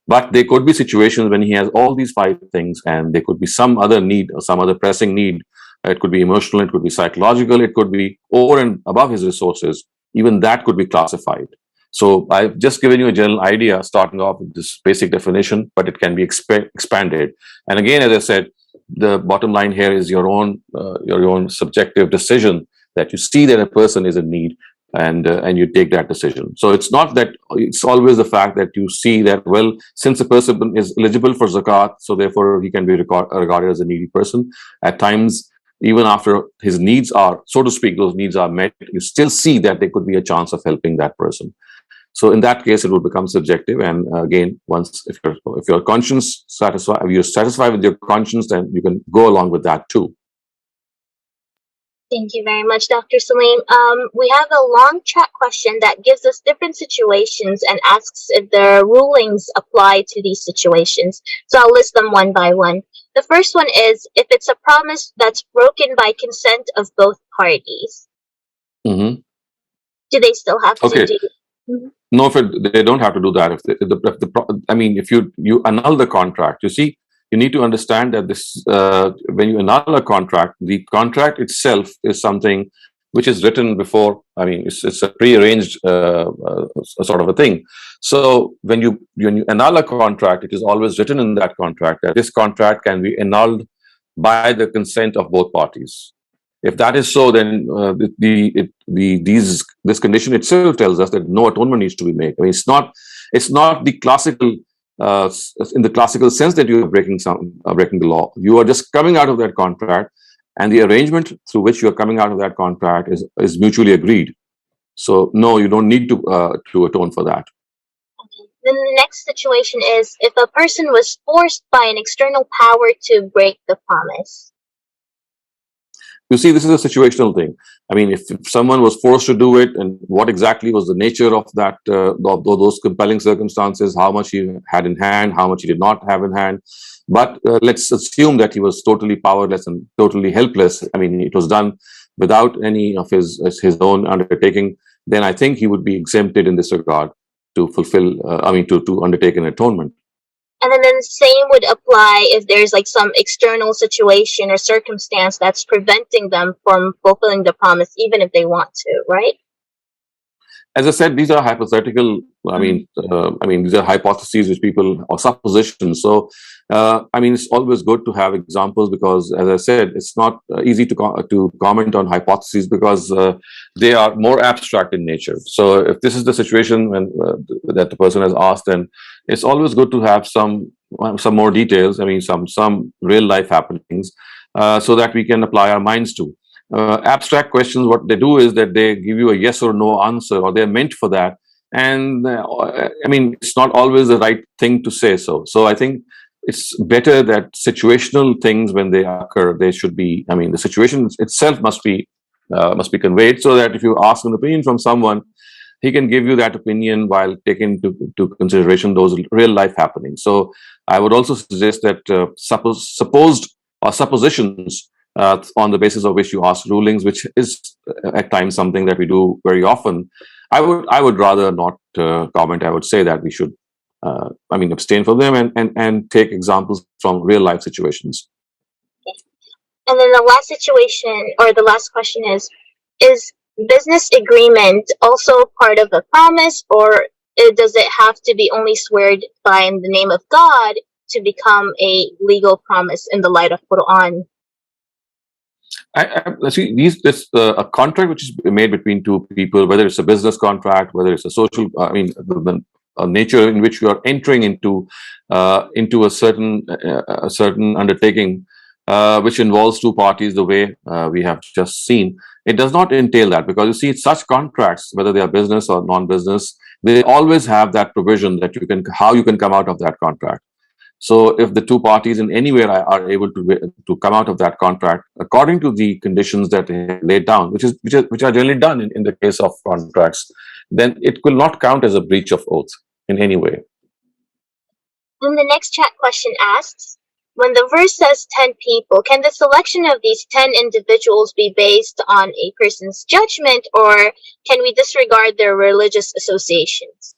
But there could be situations when he has all these 5 things, and there could be some other need or some other pressing need. It could be emotional, it could be psychological, it could be over and above his resources. Even that could be classified. So I've just given you a general idea, starting off with this basic definition, but it can be expanded. And again, as I said, the bottom line here is your own subjective decision, that you see that a person is in need, and you take that decision. So it's not that it's always the fact that you see that, well, since a person is eligible for zakat, so therefore he can be regarded as a needy person. At times, even after his needs are, so to speak, those needs are met, you still see that there could be a chance of helping that person. So in that case, it will become subjective. And again, if your conscience satisfied, if you're satisfied with your conscience, then you can go along with that too. Thank you very much, Dr. Saleem. We have a long chat question that gives us different situations and asks if the rulings apply to these situations. So I'll list them one by one. The first one is, if it's a promise that's broken by consent of both parties, do they still have to do? No, they don't have to do that. If you annul the contract, you see, you need to understand that this when you annul a contract, the contract itself is something which is written before. It's a pre-arranged sort of a thing. So when you annul a contract, it is always written in that contract that this contract can be annulled by the consent of both parties. If that is so, then this condition itself tells us that no atonement needs to be made. It's not the classical in the classical sense that you are breaking the law. You are just coming out of that contract, and the arrangement through which you are coming out of that contract is mutually agreed. So no, you don't need to atone for that. Okay. Then the next situation is if a person was forced by an external power to break the promise. You see, this is a situational thing. I mean, if someone was forced to do it, and what exactly was the nature of that, of those compelling circumstances, how much he had in hand, how much he did not have in hand. But let's assume that he was totally powerless and totally helpless. I mean, it was done without any of his own undertaking. Then I think he would be exempted in this regard to fulfill, to undertake an atonement. And then the same would apply if there's like some external situation or circumstance that's preventing them from fulfilling the promise, even if they want to, right? As I said, these are hypothetical. These are hypotheses which people, or suppositions. So, it's always good to have examples because, as I said, it's not easy to comment on hypotheses because they are more abstract in nature. So, if this is the situation that the person has asked, then it's always good to have some more details. I mean, some real life happenings, so that we can apply our minds to. Abstract questions, what they do is that they give you a yes or no answer, or they're meant for that. And it's not always the right thing to say so. So I think it's better that situational things, when they occur, they should be, the situation itself must be conveyed, so that if you ask an opinion from someone, he can give you that opinion while taking into consideration those real life happenings. So I would also suggest that supposed or suppositions on the basis of which you ask rulings, which is at times something that we do very often, I would rather not comment. I would say that we should, abstain from them and take examples from real life situations. And then the last situation, or the last question is business agreement also part of the promise, or does it have to be only sworn by in the name of God to become a legal promise in the light of Quran? A contract which is made between two people, whether it's a business contract, whether it's a social, the nature in which you are entering into a certain undertaking, which involves two parties, the way we have just seen, it does not entail that, because you see, such contracts, whether they are business or non-business, they always have that provision that how you can come out of that contract. So if the two parties in any way are able to come out of that contract according to the conditions that they laid down, which are generally done in the case of contracts, then it will not count as a breach of oath in any way. Then the next chat question asks, when the verse says 10 people, can the selection of these 10 individuals be based on a person's judgment, or can we disregard their religious associations?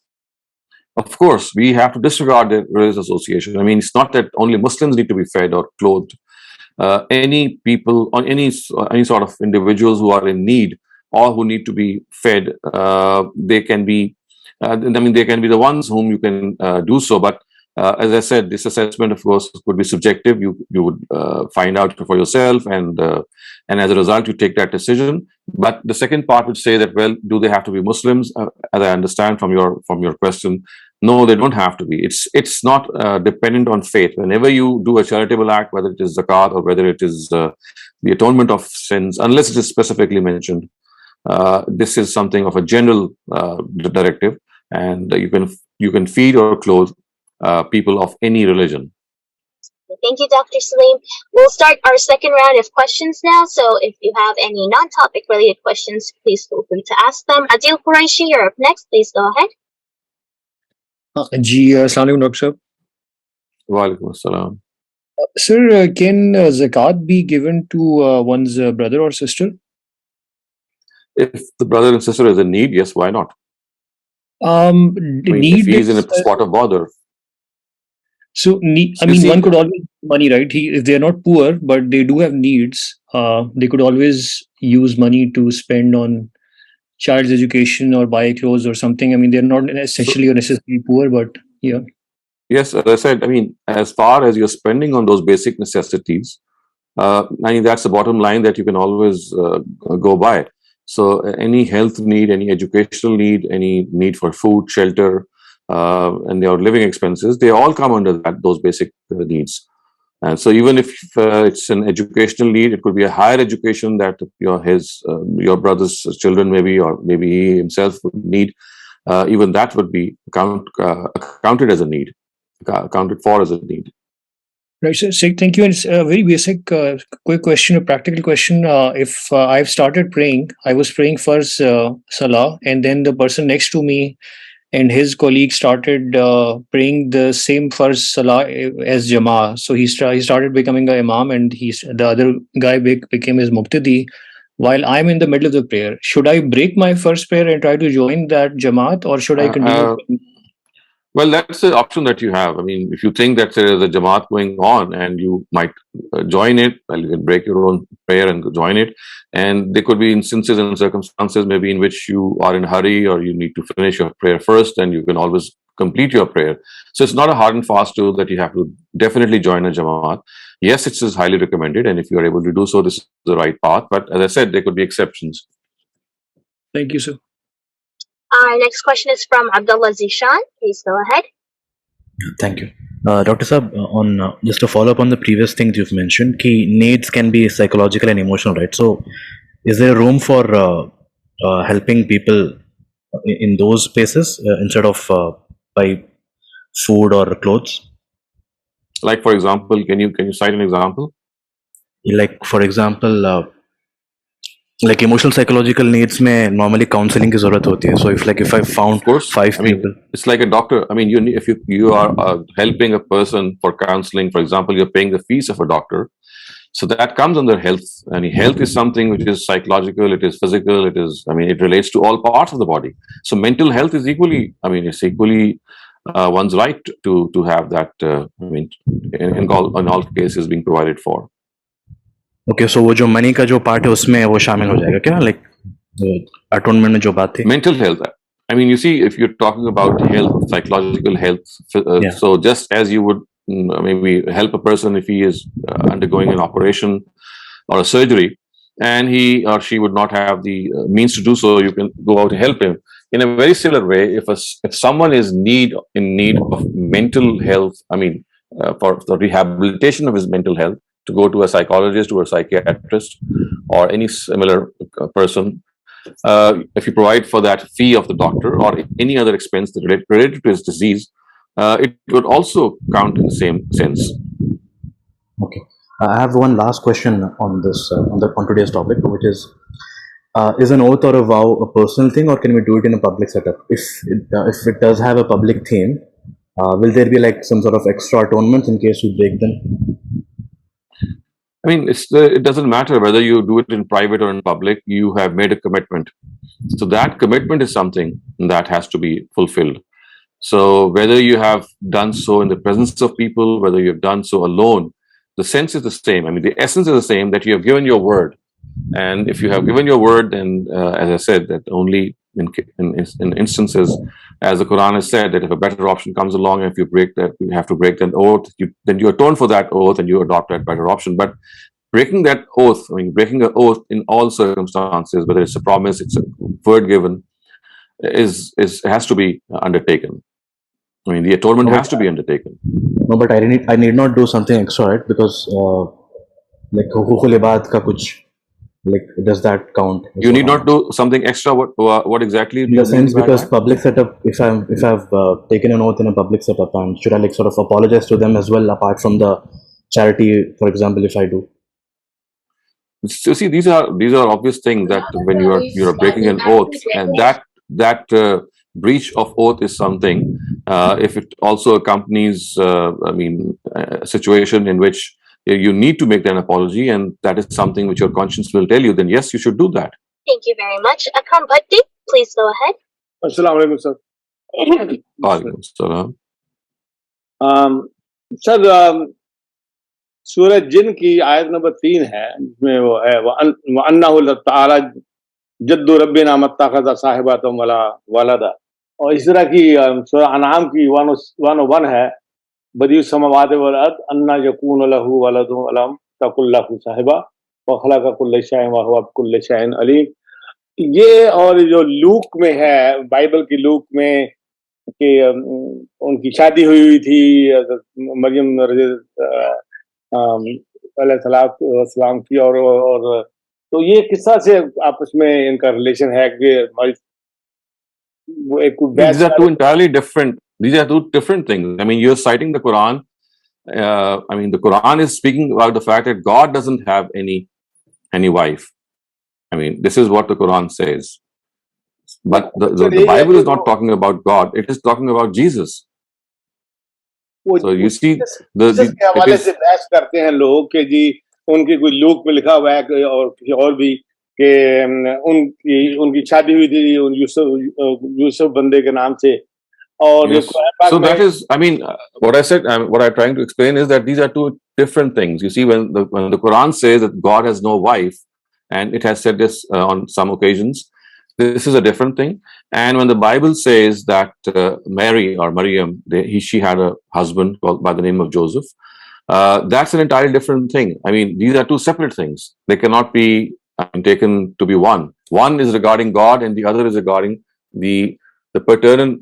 Of course, we have to disregard the religious association. It's not that only Muslims need to be fed or clothed. Any people, or any sort of individuals who are in need or who need to be fed, they can be. They can be the ones whom you can do so. But as I said, this assessment, of course, could be subjective. You would find out for yourself, and as a result, you take that decision. But the second part would say that, well, do they have to be Muslims? As I understand from your question, no, they don't have to be. It's not dependent on faith. Whenever you do a charitable act, whether it is zakat or whether it is the atonement of sins, unless it is specifically mentioned, this is something of a general directive, and you can feed or clothe people of any religion. Thank you, Dr. Saleem. We'll start our second round of questions now. So if you have any non-topic related questions, please feel free to ask them. Adil Quraishi, you're up next. Please go ahead. Assalamualaikum, Dr. Sahab. Walaikum assalam. Sir, can zakat be given to one's brother or sister? If the brother and sister is in need, yes, why not? Need if he's in a spot of bother. So, one could always money, right? If they are not poor, but they do have needs, they could always use money to spend on child's education or buy clothes or something. They're not essentially or necessarily poor, but yeah. Yes, as I said, as far as you're spending on those basic necessities, that's the bottom line that you can always go by. So any health need, any educational need, any need for food, shelter, and your living expenses, they all come under those basic needs. And so even if it's an educational need, it could be a higher education that your brother's children maybe, or maybe he himself would need. Even that would be counted as a need, accounted for as a need. Right, so thank you. And it's a very basic, quick question, a practical question. If I've started praying, I was praying first Salah, and then the person next to me and his colleague started praying the same first Salah as Jama'ah. So he started becoming an Imam, and the other guy became his Muqtadi. While I'm in the middle of the prayer, should I break my first prayer and try to join that Jamaat, or should I continue? Well, that's the option that you have. I mean, if you think that there is a Jamaat going on and you might join it, well, you can break your own prayer and join it. And there could be instances and circumstances maybe in which you are in a hurry or you need to finish your prayer first, and you can always complete your prayer. So it's not a hard and fast rule that you have to definitely join a Jamaat. Yes, it is highly recommended, and if you are able to do so, this is the right path. But as I said, there could be exceptions. Thank you, sir. Our next question is from Abdullah Zishan. Please go ahead. Thank you. Dr. Saab, just to follow up on the previous things you've mentioned, key needs can be psychological and emotional, right? So is there room for helping people in those spaces instead of by food or clothes? Like, for example, can you cite an example? Like, for example, like emotional psychological needs में normally counseling की ज़रूरत होती है. So if I found 5 people, it's like a doctor. I mean, if you are helping a person for counseling, for example, you're paying the fees of a doctor, so that comes under health. And health is something which is psychological, it is physical, it relates to all parts of the body. So mental health is equally, it's equally one's right to have that. In all cases being provided for. Okay, so वो जो money का जो part है उसमें वो शामिल हो जाएगा क्या? Like atonement में जो बात थी. Mental health. I mean, you see, if you're talking about health, psychological health, so just as you would maybe help a person if he is undergoing an operation or a surgery, and he or she would not have the means to do so, you can go out and help him. In a very similar way, if someone is in need of mental health, for the rehabilitation of his mental health, to go to a psychologist or a psychiatrist or any similar person, if you provide for that fee of the doctor or any other expense that related to his disease, it would also count in the same sense. Okay, I have one last question on this on today's topic, which is an oath or a vow a personal thing, or can we do it in a public setup? If it does have a public theme, will there be like some sort of extra atonements in case we break them? It doesn't matter whether you do it in private or in public. You have made a commitment. So that commitment is something that has to be fulfilled. So whether you have done so in the presence of people, whether you have done so alone, the sense is the same. The essence is the same, that you have given your word. And if you have given your word, then as I said, that only in instances, as the Quran has said, that if a better option comes along, and if you have to break that oath, then you atone for that oath and you adopt that better option. But breaking that oath, breaking an oath in all circumstances, whether it's a promise, it's a word given, has to be undertaken. The atonement has to be undertaken. No, but I need not do something extra, right? Because like hukuk al-ibad ka kuch, like does that count? You need not do something extra. What exactly? In the sense, because public setup, if I've taken an oath in a public setup, and should I like sort of apologize to them as well, apart from the charity, for example, if I do? So see, these are obvious things that when you are breaking an oath, and that breach of oath is something. If it also accompanies, a situation in which you need to make an apology, and that is something which your conscience will tell you, then yes, you should do that. Thank you very much. Ghamidi, please go ahead. Assalamu alaikum, sir. Walaikum salam. Sir, सूरह जिन की आयत number 3 है, जिसमें वो है वअन्नहु तआला जद्दु रब्बिना मत्तखज़ साहिबतम वला वलदा, और इस तरह की सूरह अनआम की 101 है, बदिउ समावाति वल अर्द अन्ना यकूनु लहु वलदुन वलम तकुल लहु साहिबा व खलक़ कुल्ल शैइन व हुवा बिकुल्लि शैइन अलीम. ये और जो लूक में है, बाइबल की लूक में कि उनकी शादी हुई थी मरियम सलाम की और तो ये किस्सा से आपस में इनका रिलेशन है कि हमारी वो एक These are two entirely different. These are two different things. I mean, you're citing the Quran. I mean, the Quran is speaking about the fact that God doesn't have any wife. I mean, this is what the Quran says. But the Bible is not talking about God. It is talking about Jesus. So you see, के हवाले से बहस करते हैं लोग कि जी उनकी कोई लूक में लिखा हुआ है और किसी और भी कि उनकी शादी हुई थी यूसुफ बंदे के नाम से और yes. So that is, I mean, what I said, what I'm trying to explain is that these are two different things. You see, when the Quran says that God has no wife, and it has said this on some occasions, this is a different thing. And when the Bible says that Mary or Maryam, she had a husband called by the name of Joseph, that's an entirely different thing. I mean, these are two separate things. They cannot be taken to be one. One is regarding God, and the other is regarding the paternal,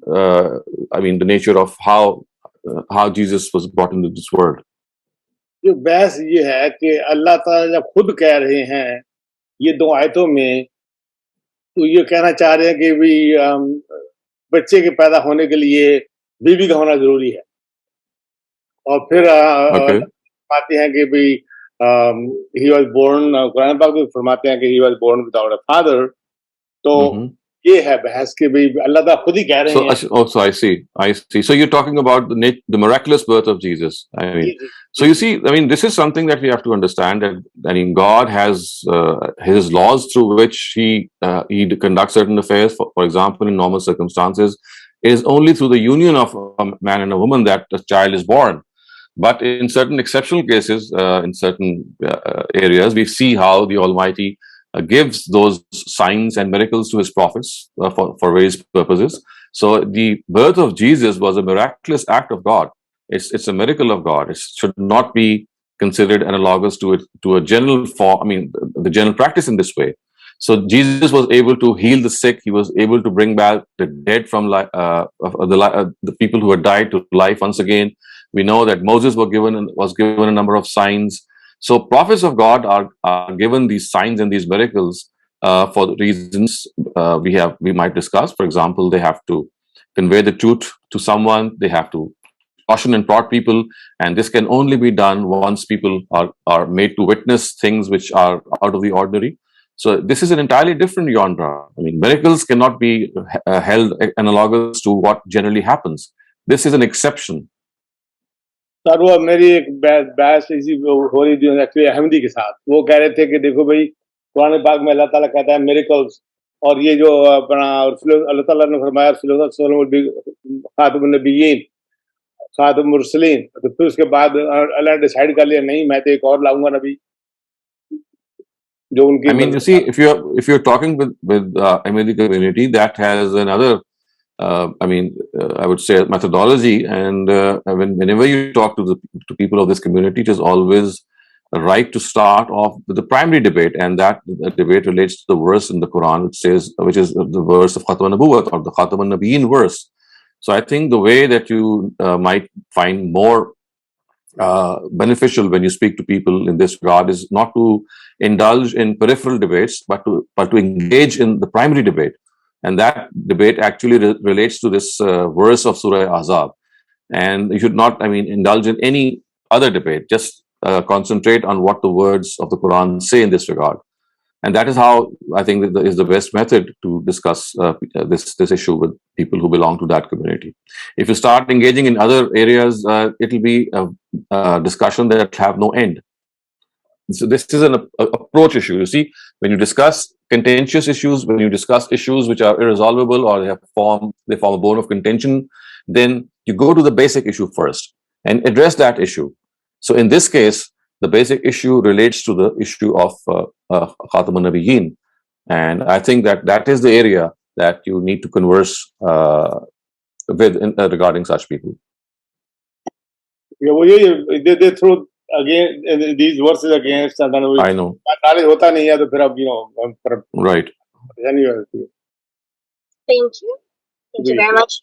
I mean, the nature of how Jesus was brought into this world. जो बहस ये है कि अल्लाह ताला जब खुद कह रहे हैं ये दो आयतों में तो ये कहना चाह रहे हैं कि भी बच्चे के पैदा होने के लिए बीवी का होना जरूरी है और फिर फरमाते हैं कि भी he was born कुरान पाक में फरमाते हैं कि he was born without a father तो ये है बहस कि भी अल्लाह ताला खुद ही कह रहे हैं also I see so you're talking about the miraculous birth of Jesus. I mean, so you see, I mean, this is something that we have to understand that I mean God has his laws through which he conducts certain affairs. For example, in normal circumstances, it is only through the union of a man and a woman that a child is born. But in certain exceptional cases, in certain areas, we see how the Almighty gives those signs and miracles to his prophets for various purposes. So the birth of Jesus was a miraculous act of God. It's a miracle of God. It should not be considered analogous to a general form. I mean, the general practice in this way. So Jesus was able to heal the sick. He was able to bring back the dead from the people who had died to life once again. We know that Moses was given a number of signs. So prophets of God are given these signs and these miracles for the reasons we might discuss. For example, they have to convey the truth to someone. They have to caution and prod people, and this can only be done once people are made to witness things which are out of the ordinary. So this is an entirely different genre. I mean, miracles cannot be held analogous to what generally happens. This is an exception. Sir वो मेरी एक बहस इसी हो रही थी actually Ahmadi के साथ वो कह रहे थे कि देखो भाई कुरान पाक में अल्लाह ताला कहता है मिरेकल्स और ये जो अपना अल्लाह ताला ने फरमाया खातमुन नबिय्यीन खातमुल मुरसलीन तो फिर उसके बाद अल्लाह ने डिसाइड कर लिया नहीं मैं तो एक और लाऊंगा नबी जो उनकी I mean, you see, if you're talking with Ahmadi community that has another I would say methodology, and whenever you talk to people of this community, it is always right to start off with the primary debate, and that debate relates to the verse in the Quran, which is the verse of Khatam al-Nubuwwat or the Khatam al-Nabiyyin verse. So I think the way that you might find more beneficial when you speak to people in this regard is not to indulge in peripheral debates, but to engage in the primary debate. And that debate actually relates to this verse of Surah Ahzab. And you should not, indulge in any other debate. Just concentrate on what the words of the Quran say in this regard. And that is how I think that is the best method to discuss this issue with people who belong to that community. If you start engaging in other areas, it will be a discussion that have no end. So this is an approach issue. You see, when you discuss contentious issues, when you discuss issues which are irresolvable or they form a bone of contention, then you go to the basic issue first and address that issue. So in this case, the basic issue relates to the issue of Khatam al-Nabiyyin. And I think that is the area that you need to converse with regarding such people. Yeah, well, they throw again these verses against, and then I know. Right. Anyway. Thank you. Thank you very much.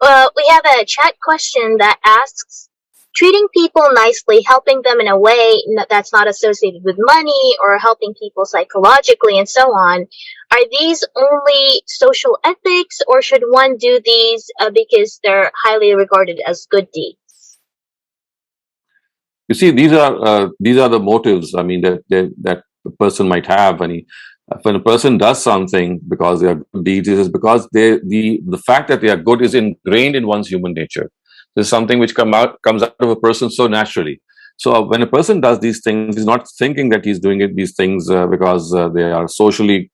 We have a chat question that asks, treating people nicely, helping them in a way that's not associated with money or helping people psychologically and so on, are these only social ethics or should one do these because they're highly regarded as good deeds? You see, these are the motives. I mean, that the person might have. When a person does something because they are good deeds, it is because the fact that they are good is ingrained in one's human nature. This is something which comes out of a person so naturally. So when a person does these things, he's not thinking that he's doing these things because they are socially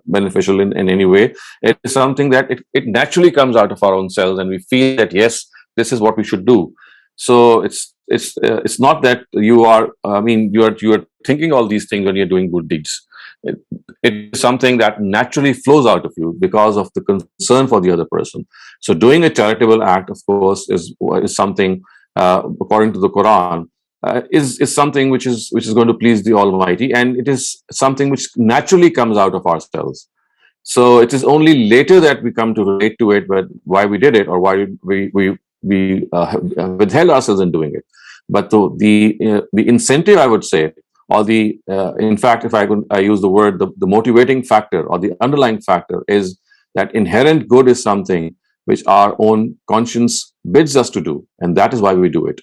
beneficial in any way. It is something that it naturally comes out of our own selves, and we feel that yes, this is what we should do. So it's not that you are. I mean, you are thinking all these things when you're doing good deeds. It is something that naturally flows out of you because of the concern for the other person. So doing a charitable act, of course, is something according to the Quran is something which is going to please the Almighty, and it is something which naturally comes out of ourselves. So it is only later that we come to relate to it, but why we did it or why we withheld ourselves in doing it. But the incentive, I would say, or in fact, if I use the word, the motivating factor or the underlying factor is that inherent good is something which our own conscience bids us to do, and that is why we do it.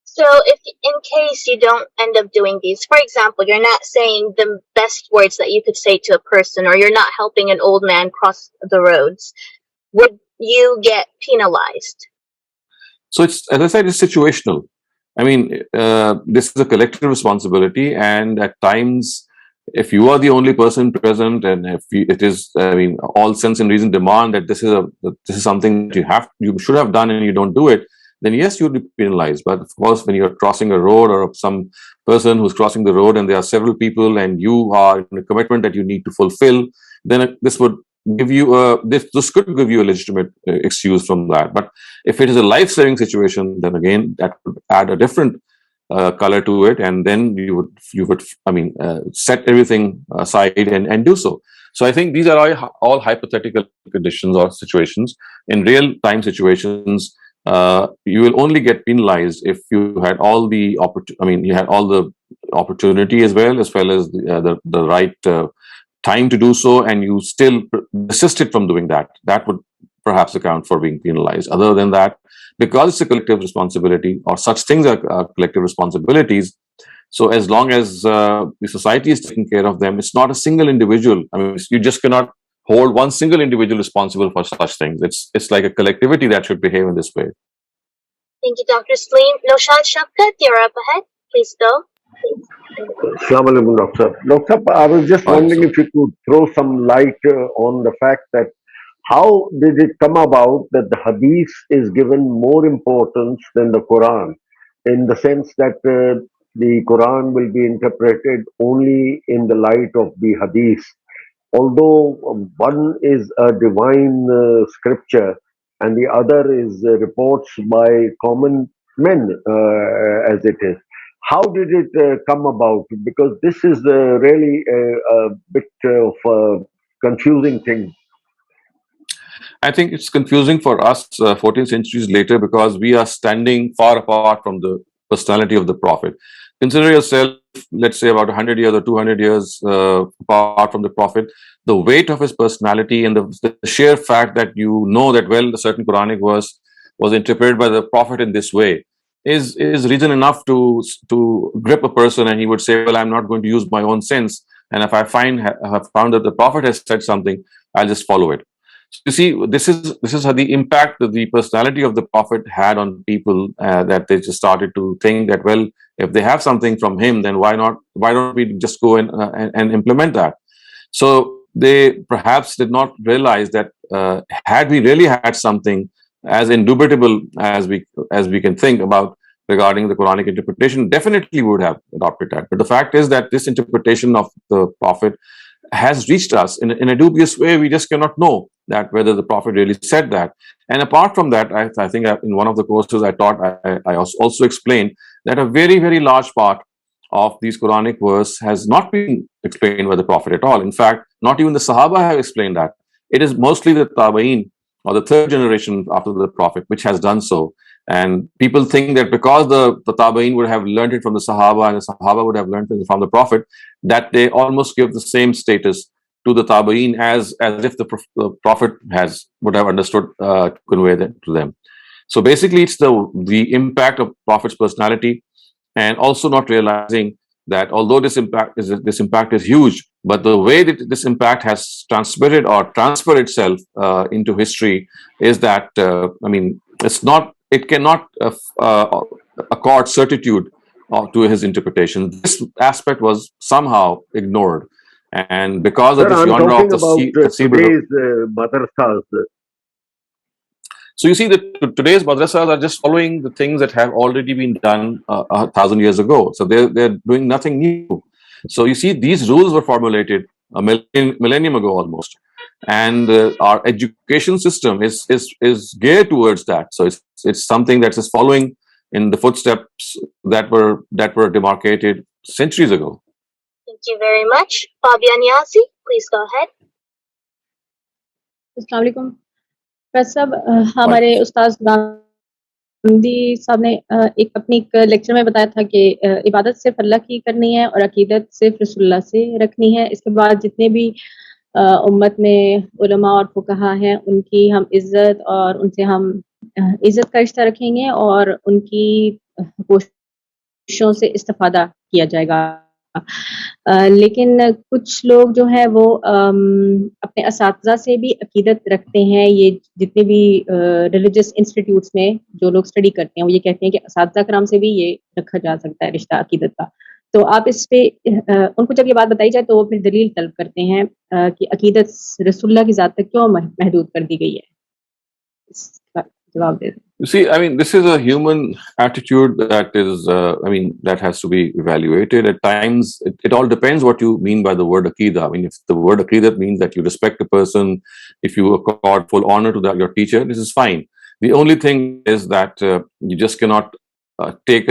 So if in case you don't end up doing these, for example, you're not saying the best words that you could say to a person, or you're not helping an old man cross the roads, would you get penalized? So it's, as I said, it's situational. I mean, this is a collective responsibility, and at times, if you are the only person present, and if it is, I mean, all sense and reason demand that this is something that you should have done, and you don't do it, then yes, you would be penalized. But of course, when you're crossing a road, or some person who's crossing the road, and there are several people, and you are in a commitment that you need to fulfill, then this would give you this could give you a legitimate excuse from that. But if it is a life-saving situation, then again that would add a different color to it, and then you would I mean set everything aside and do so. So I think these are all hypothetical conditions or situations. In real time situations, you will only get penalized if you had all the you had all the opportunity as well as the right time to do so, and you still desisted from doing that. That would perhaps account for being penalized. Other than that, because it's a collective responsibility, or such things are collective responsibilities, so as long as the society is taking care of them, it's not a single individual. I mean, you just cannot hold one single individual responsible for such things. It's like a collectivity that should behave in this way. Thank you, Dr. Saleem. Noshad Shafkat, you're up ahead. Please go. Assalamu alaikum, Doctor. Doctor, I was just wondering if you could throw some light on the fact that how did it come about that the Hadith is given more importance than the Quran, in the sense that the Quran will be interpreted only in the light of the Hadith, although one is a divine scripture and the other is reports by common men, as it is. How did it come about? Because this is really a bit of a confusing thing. I think it's confusing for us 14 centuries later, because we are standing far apart from the personality of the Prophet. Consider yourself, let's say, about 100 years or 200 years apart from the Prophet. The weight of his personality and the sheer fact that you know that, well, a certain Quranic verse was interpreted by the Prophet in this way is reason enough to grip a person, and he would say, well, I'm not going to use my own sense, and if I have found that the Prophet has said something, I'll just follow it. So you see, this is how the impact that the personality of the Prophet had on people, that they just started to think that, well, if they have something from him, then why don't we just go and implement that? So they perhaps did not realize that had we really had something as indubitable as we can think about regarding the Quranic interpretation, definitely we would have adopted that. But the fact is that this interpretation of the Prophet has reached us in a dubious way. We just cannot know that whether the Prophet really said that. And apart from that, I think in one of the courses I taught, I also explained that a very, very large part of these Quranic verse has not been explained by the Prophet at all. In fact, not even the Sahaba have explained that. It is mostly the Tabaeen or the third generation after the Prophet, which has done so. And people think that because the Tabaeen would have learned it from the Sahaba and the Sahaba would have learned it from the Prophet, that they almost give the same status to the Tabaeen as if the Prophet would have understood convey that to them. So basically, it's the impact of Prophet's personality, and also not realizing that although this impact is huge, but the way that this impact has transmitted or transferred itself into history is that it cannot accord certitude to his interpretation. This aspect was somehow ignored, and because of Sir, this I'm genre of talking about tafsir. today's madrasas. So you see that today's madrasas are just following the things that have already been done 1,000 years ago. So they're doing nothing new. So you see, these rules were formulated a millennium ago almost, and our education system is geared towards that. So it's something that is following in the footsteps that were demarcated centuries ago. Thank you very much. Fabian Yasi, please go ahead. अस्सलाम वालेकुम professor साहब, हमारे उस्ताद गांधी साहब ने एक अपनी lecture में बताया था कि इबादत सिर्फ अल्लाह की करनी है और अकीदत सिर्फ रसूलुल्लाह से रखनी है। इसके बाद जितने भी उम्मत में उलमा और फुकहा हैं उनकी हम इज्जत और उनसे हम इज्जत का रिश्ता रखेंगे और उनकी कोशिशों से इस्तिफादा किया जाएगा। लेकिन कुछ लोग जो है वो अपने असातिज़ा से भी अकीदत रखते हैं। ये जितने भी रिलीजियस इंस्टीट्यूट्स में जो लोग स्टडी करते हैं वो ये कहते हैं कि असातिज़ा कराम से भी ये रखा जा सकता है रिश्ता अकीदत का। तो आप इस पे उनको जब ये बात बताई जाए तो वो फिर दलील तलब करते हैं कि अकीदत रसूलुल्लाह की ज़ात तक क्यों महदूद कर दी गई है। इसका जवाब दे दें। You see, I mean, this is a human attitude that is, that has to be evaluated. At times, it all depends what you mean by the word Aqidah. I mean, if the word Aqidah means that you respect a person, if you accord full honor to your teacher, this is fine. The only thing is that you just cannot take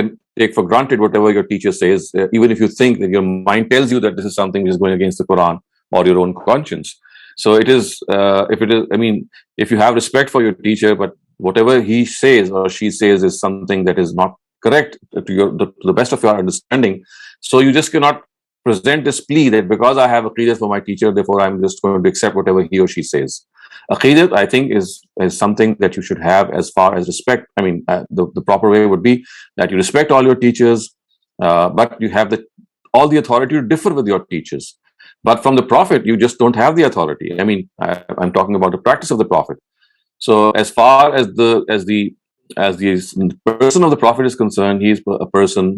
for granted whatever your teacher says, even if you think that your mind tells you that this is something which is going against the Quran or your own conscience. So it is, if you have respect for your teacher, but whatever he says or she says is something that is not correct to the best of your understanding, so you just cannot present this plea that because I have Aqidat for my teacher, therefore I'm just going to accept whatever he or she says. Aqidat, I think, is something that you should have as far as respect. I mean, the proper way would be that you respect all your teachers, but you have all the authority to differ with your teachers. But from the Prophet, you just don't have the authority. I mean, I'm talking about the practice of the Prophet. So as far as the person of the Prophet is concerned, he is a person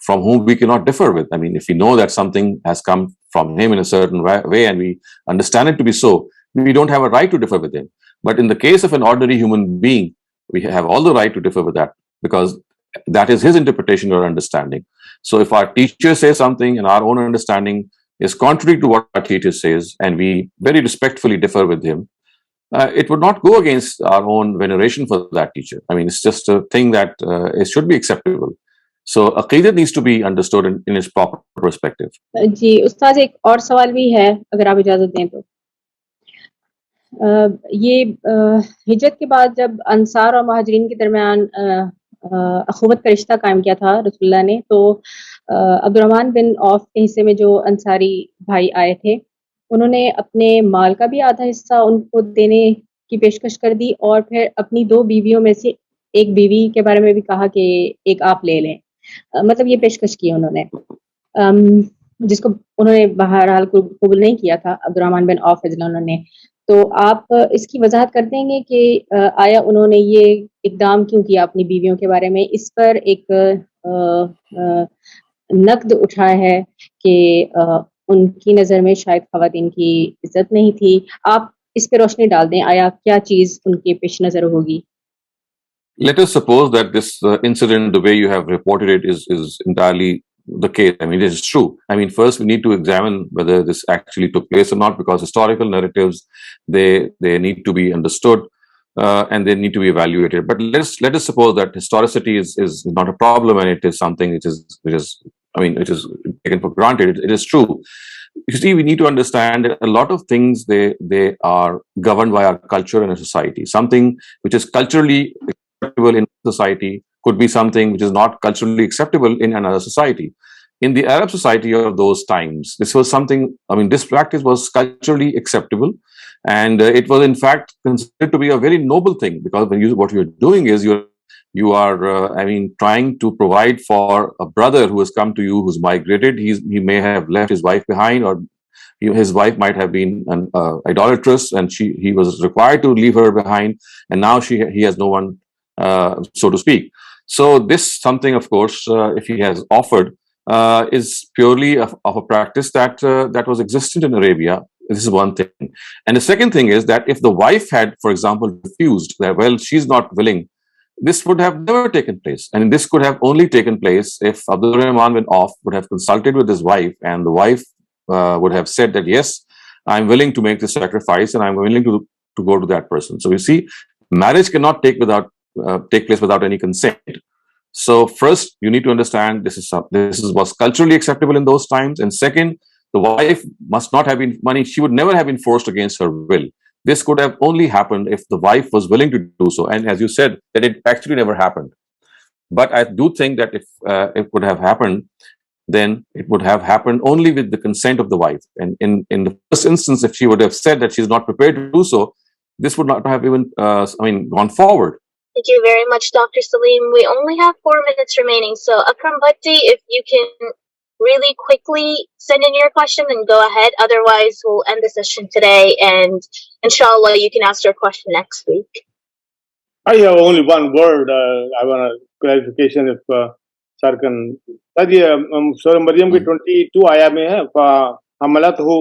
from whom we cannot differ with. I mean, if we know that something has come from him in a certain way and we understand it to be so, we don't have a right to differ with him. But in the case of an ordinary human being, we have all the right to differ with that because that is his interpretation or understanding. So if our teacher says something and our own understanding is contrary to what our teacher says and we very respectfully differ with him, it would not go against our own veneration for that teacher. I mean, it's just a thing that it should be acceptable. So Aqidat needs to be understood in its proper perspective. जी उस्ताद, एक और सवाल भी है अगर आप इजाज़त दें तो। ये हिजरत के बाद जब अंसार और महाजरीन के दरमियान अखुवत का रिश्ता कायम किया था रसूलुल्लाह ने, तो अब्दुर्रहमान बिन औफ के हिस्से में जो अंसारी भाई आए थे उन्होंने अपने माल का भी आधा हिस्सा उनको देने की पेशकश कर दी और फिर अपनी 2 बीवियों में से एक बीवी के बारे में भी कहा कि एक आप ले लें। मतलब ये पेशकश की उन्होंने, जिसको उन्होंने बहरहाल कबूल नहीं किया था अब्दुर्रहमान बिन औफ रज़ियल्लाहु अन्हु ने। तो आप इसकी वजाहत कर देंगे कि आया उन्होंने ये इकदाम क्यों किया अपनी बीवियों के बारे में? इस पर एक नक़्द उठा है कि उनकी नज़र में शायद ख़वातीन की इज्जत नहीं थी। आप इस पे रोशनी डाल दें, आया क्या चीज़ उनके पेश नज़र होगी? Let us suppose that this incident, the way you have reported it, is entirely the case. I mean, it is true. I mean, first we need to examine whether this actually took place or not, because historical narratives, they need to be understood and they need to be evaluated. But let us suppose that historicity is not a problem and it is something which is taken for granted. It is true. you see, we need to understand that a lot of things, they are governed by our culture and our society. Something which is culturally acceptable in society could be something which is not culturally acceptable in another society. In the Arab society of those times, this was something, I mean, this practice was culturally acceptable. And it was, in fact, considered to be a very noble thing, because when what you're doing is you are, I mean, trying to provide for a brother who has come to you, who's migrated. He may have left his wife behind, or his wife might have been an idolatress, and he was required to leave her behind, and now he has no one, so to speak. So this something, of course, if he has offered, is purely of a practice that that was existent in Arabia. This is one thing. And the second thing is that if the wife had, for example, refused, that, well, she's not willing, this would have never taken place. And this could have only taken place if Abdul Rahman bin Auf would have consulted with his wife, and the wife would have said that, yes, I'm willing to make this sacrifice, and I'm willing to go to that person. So you see, marriage cannot take place without any consent. So first, you need to understand this was culturally acceptable in those times, and second, the wife must not have been she would never have been forced against her will. This could have only happened if the wife was willing to do so, and as you said, that it actually never happened. But I do think that if it would have happened, then it would have happened only with the consent of the wife. And in the first instance, if she would have said that she's not prepared to do so, this would not have even, gone forward. Thank you very much, Dr. Saleem. We only have 4 minutes remaining, so Akram Bhatti, if you can really quickly send in your question, then go ahead. Otherwise, we'll end the session today, and inshallah, you can ask your question next week. I have only one word. I want a clarification if sir can. Surah Maryam की 22 आया में है हमलत हो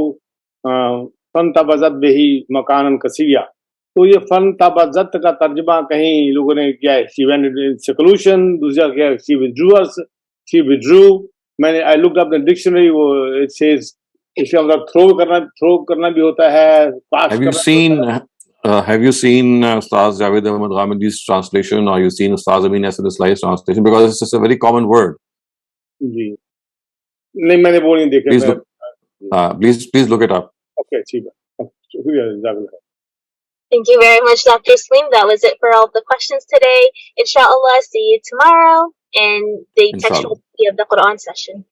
fun तबज़त बिही मकानन कसिया. तो ये fun तबज़त का तर्जुमा कहीं लोगों ने किया है she went into seclusion, दूसरा क्या she withdrew. I looked up the dictionary, it says इसका मतलब throw करना भी होता है, pass Have you seen Ustaz Javed Ahmed Ghamidi's translation, or you seen Ustaz Amin Islahi's translation? Because it's just a very common word. जी नहीं, मैंने वो नहीं देखा. Please look it up. Okay, ठीक है. Thank you very much, Dr. Saleem. That was it for all of the questions today. Inshallah, see you tomorrow in the textual of the Quran session.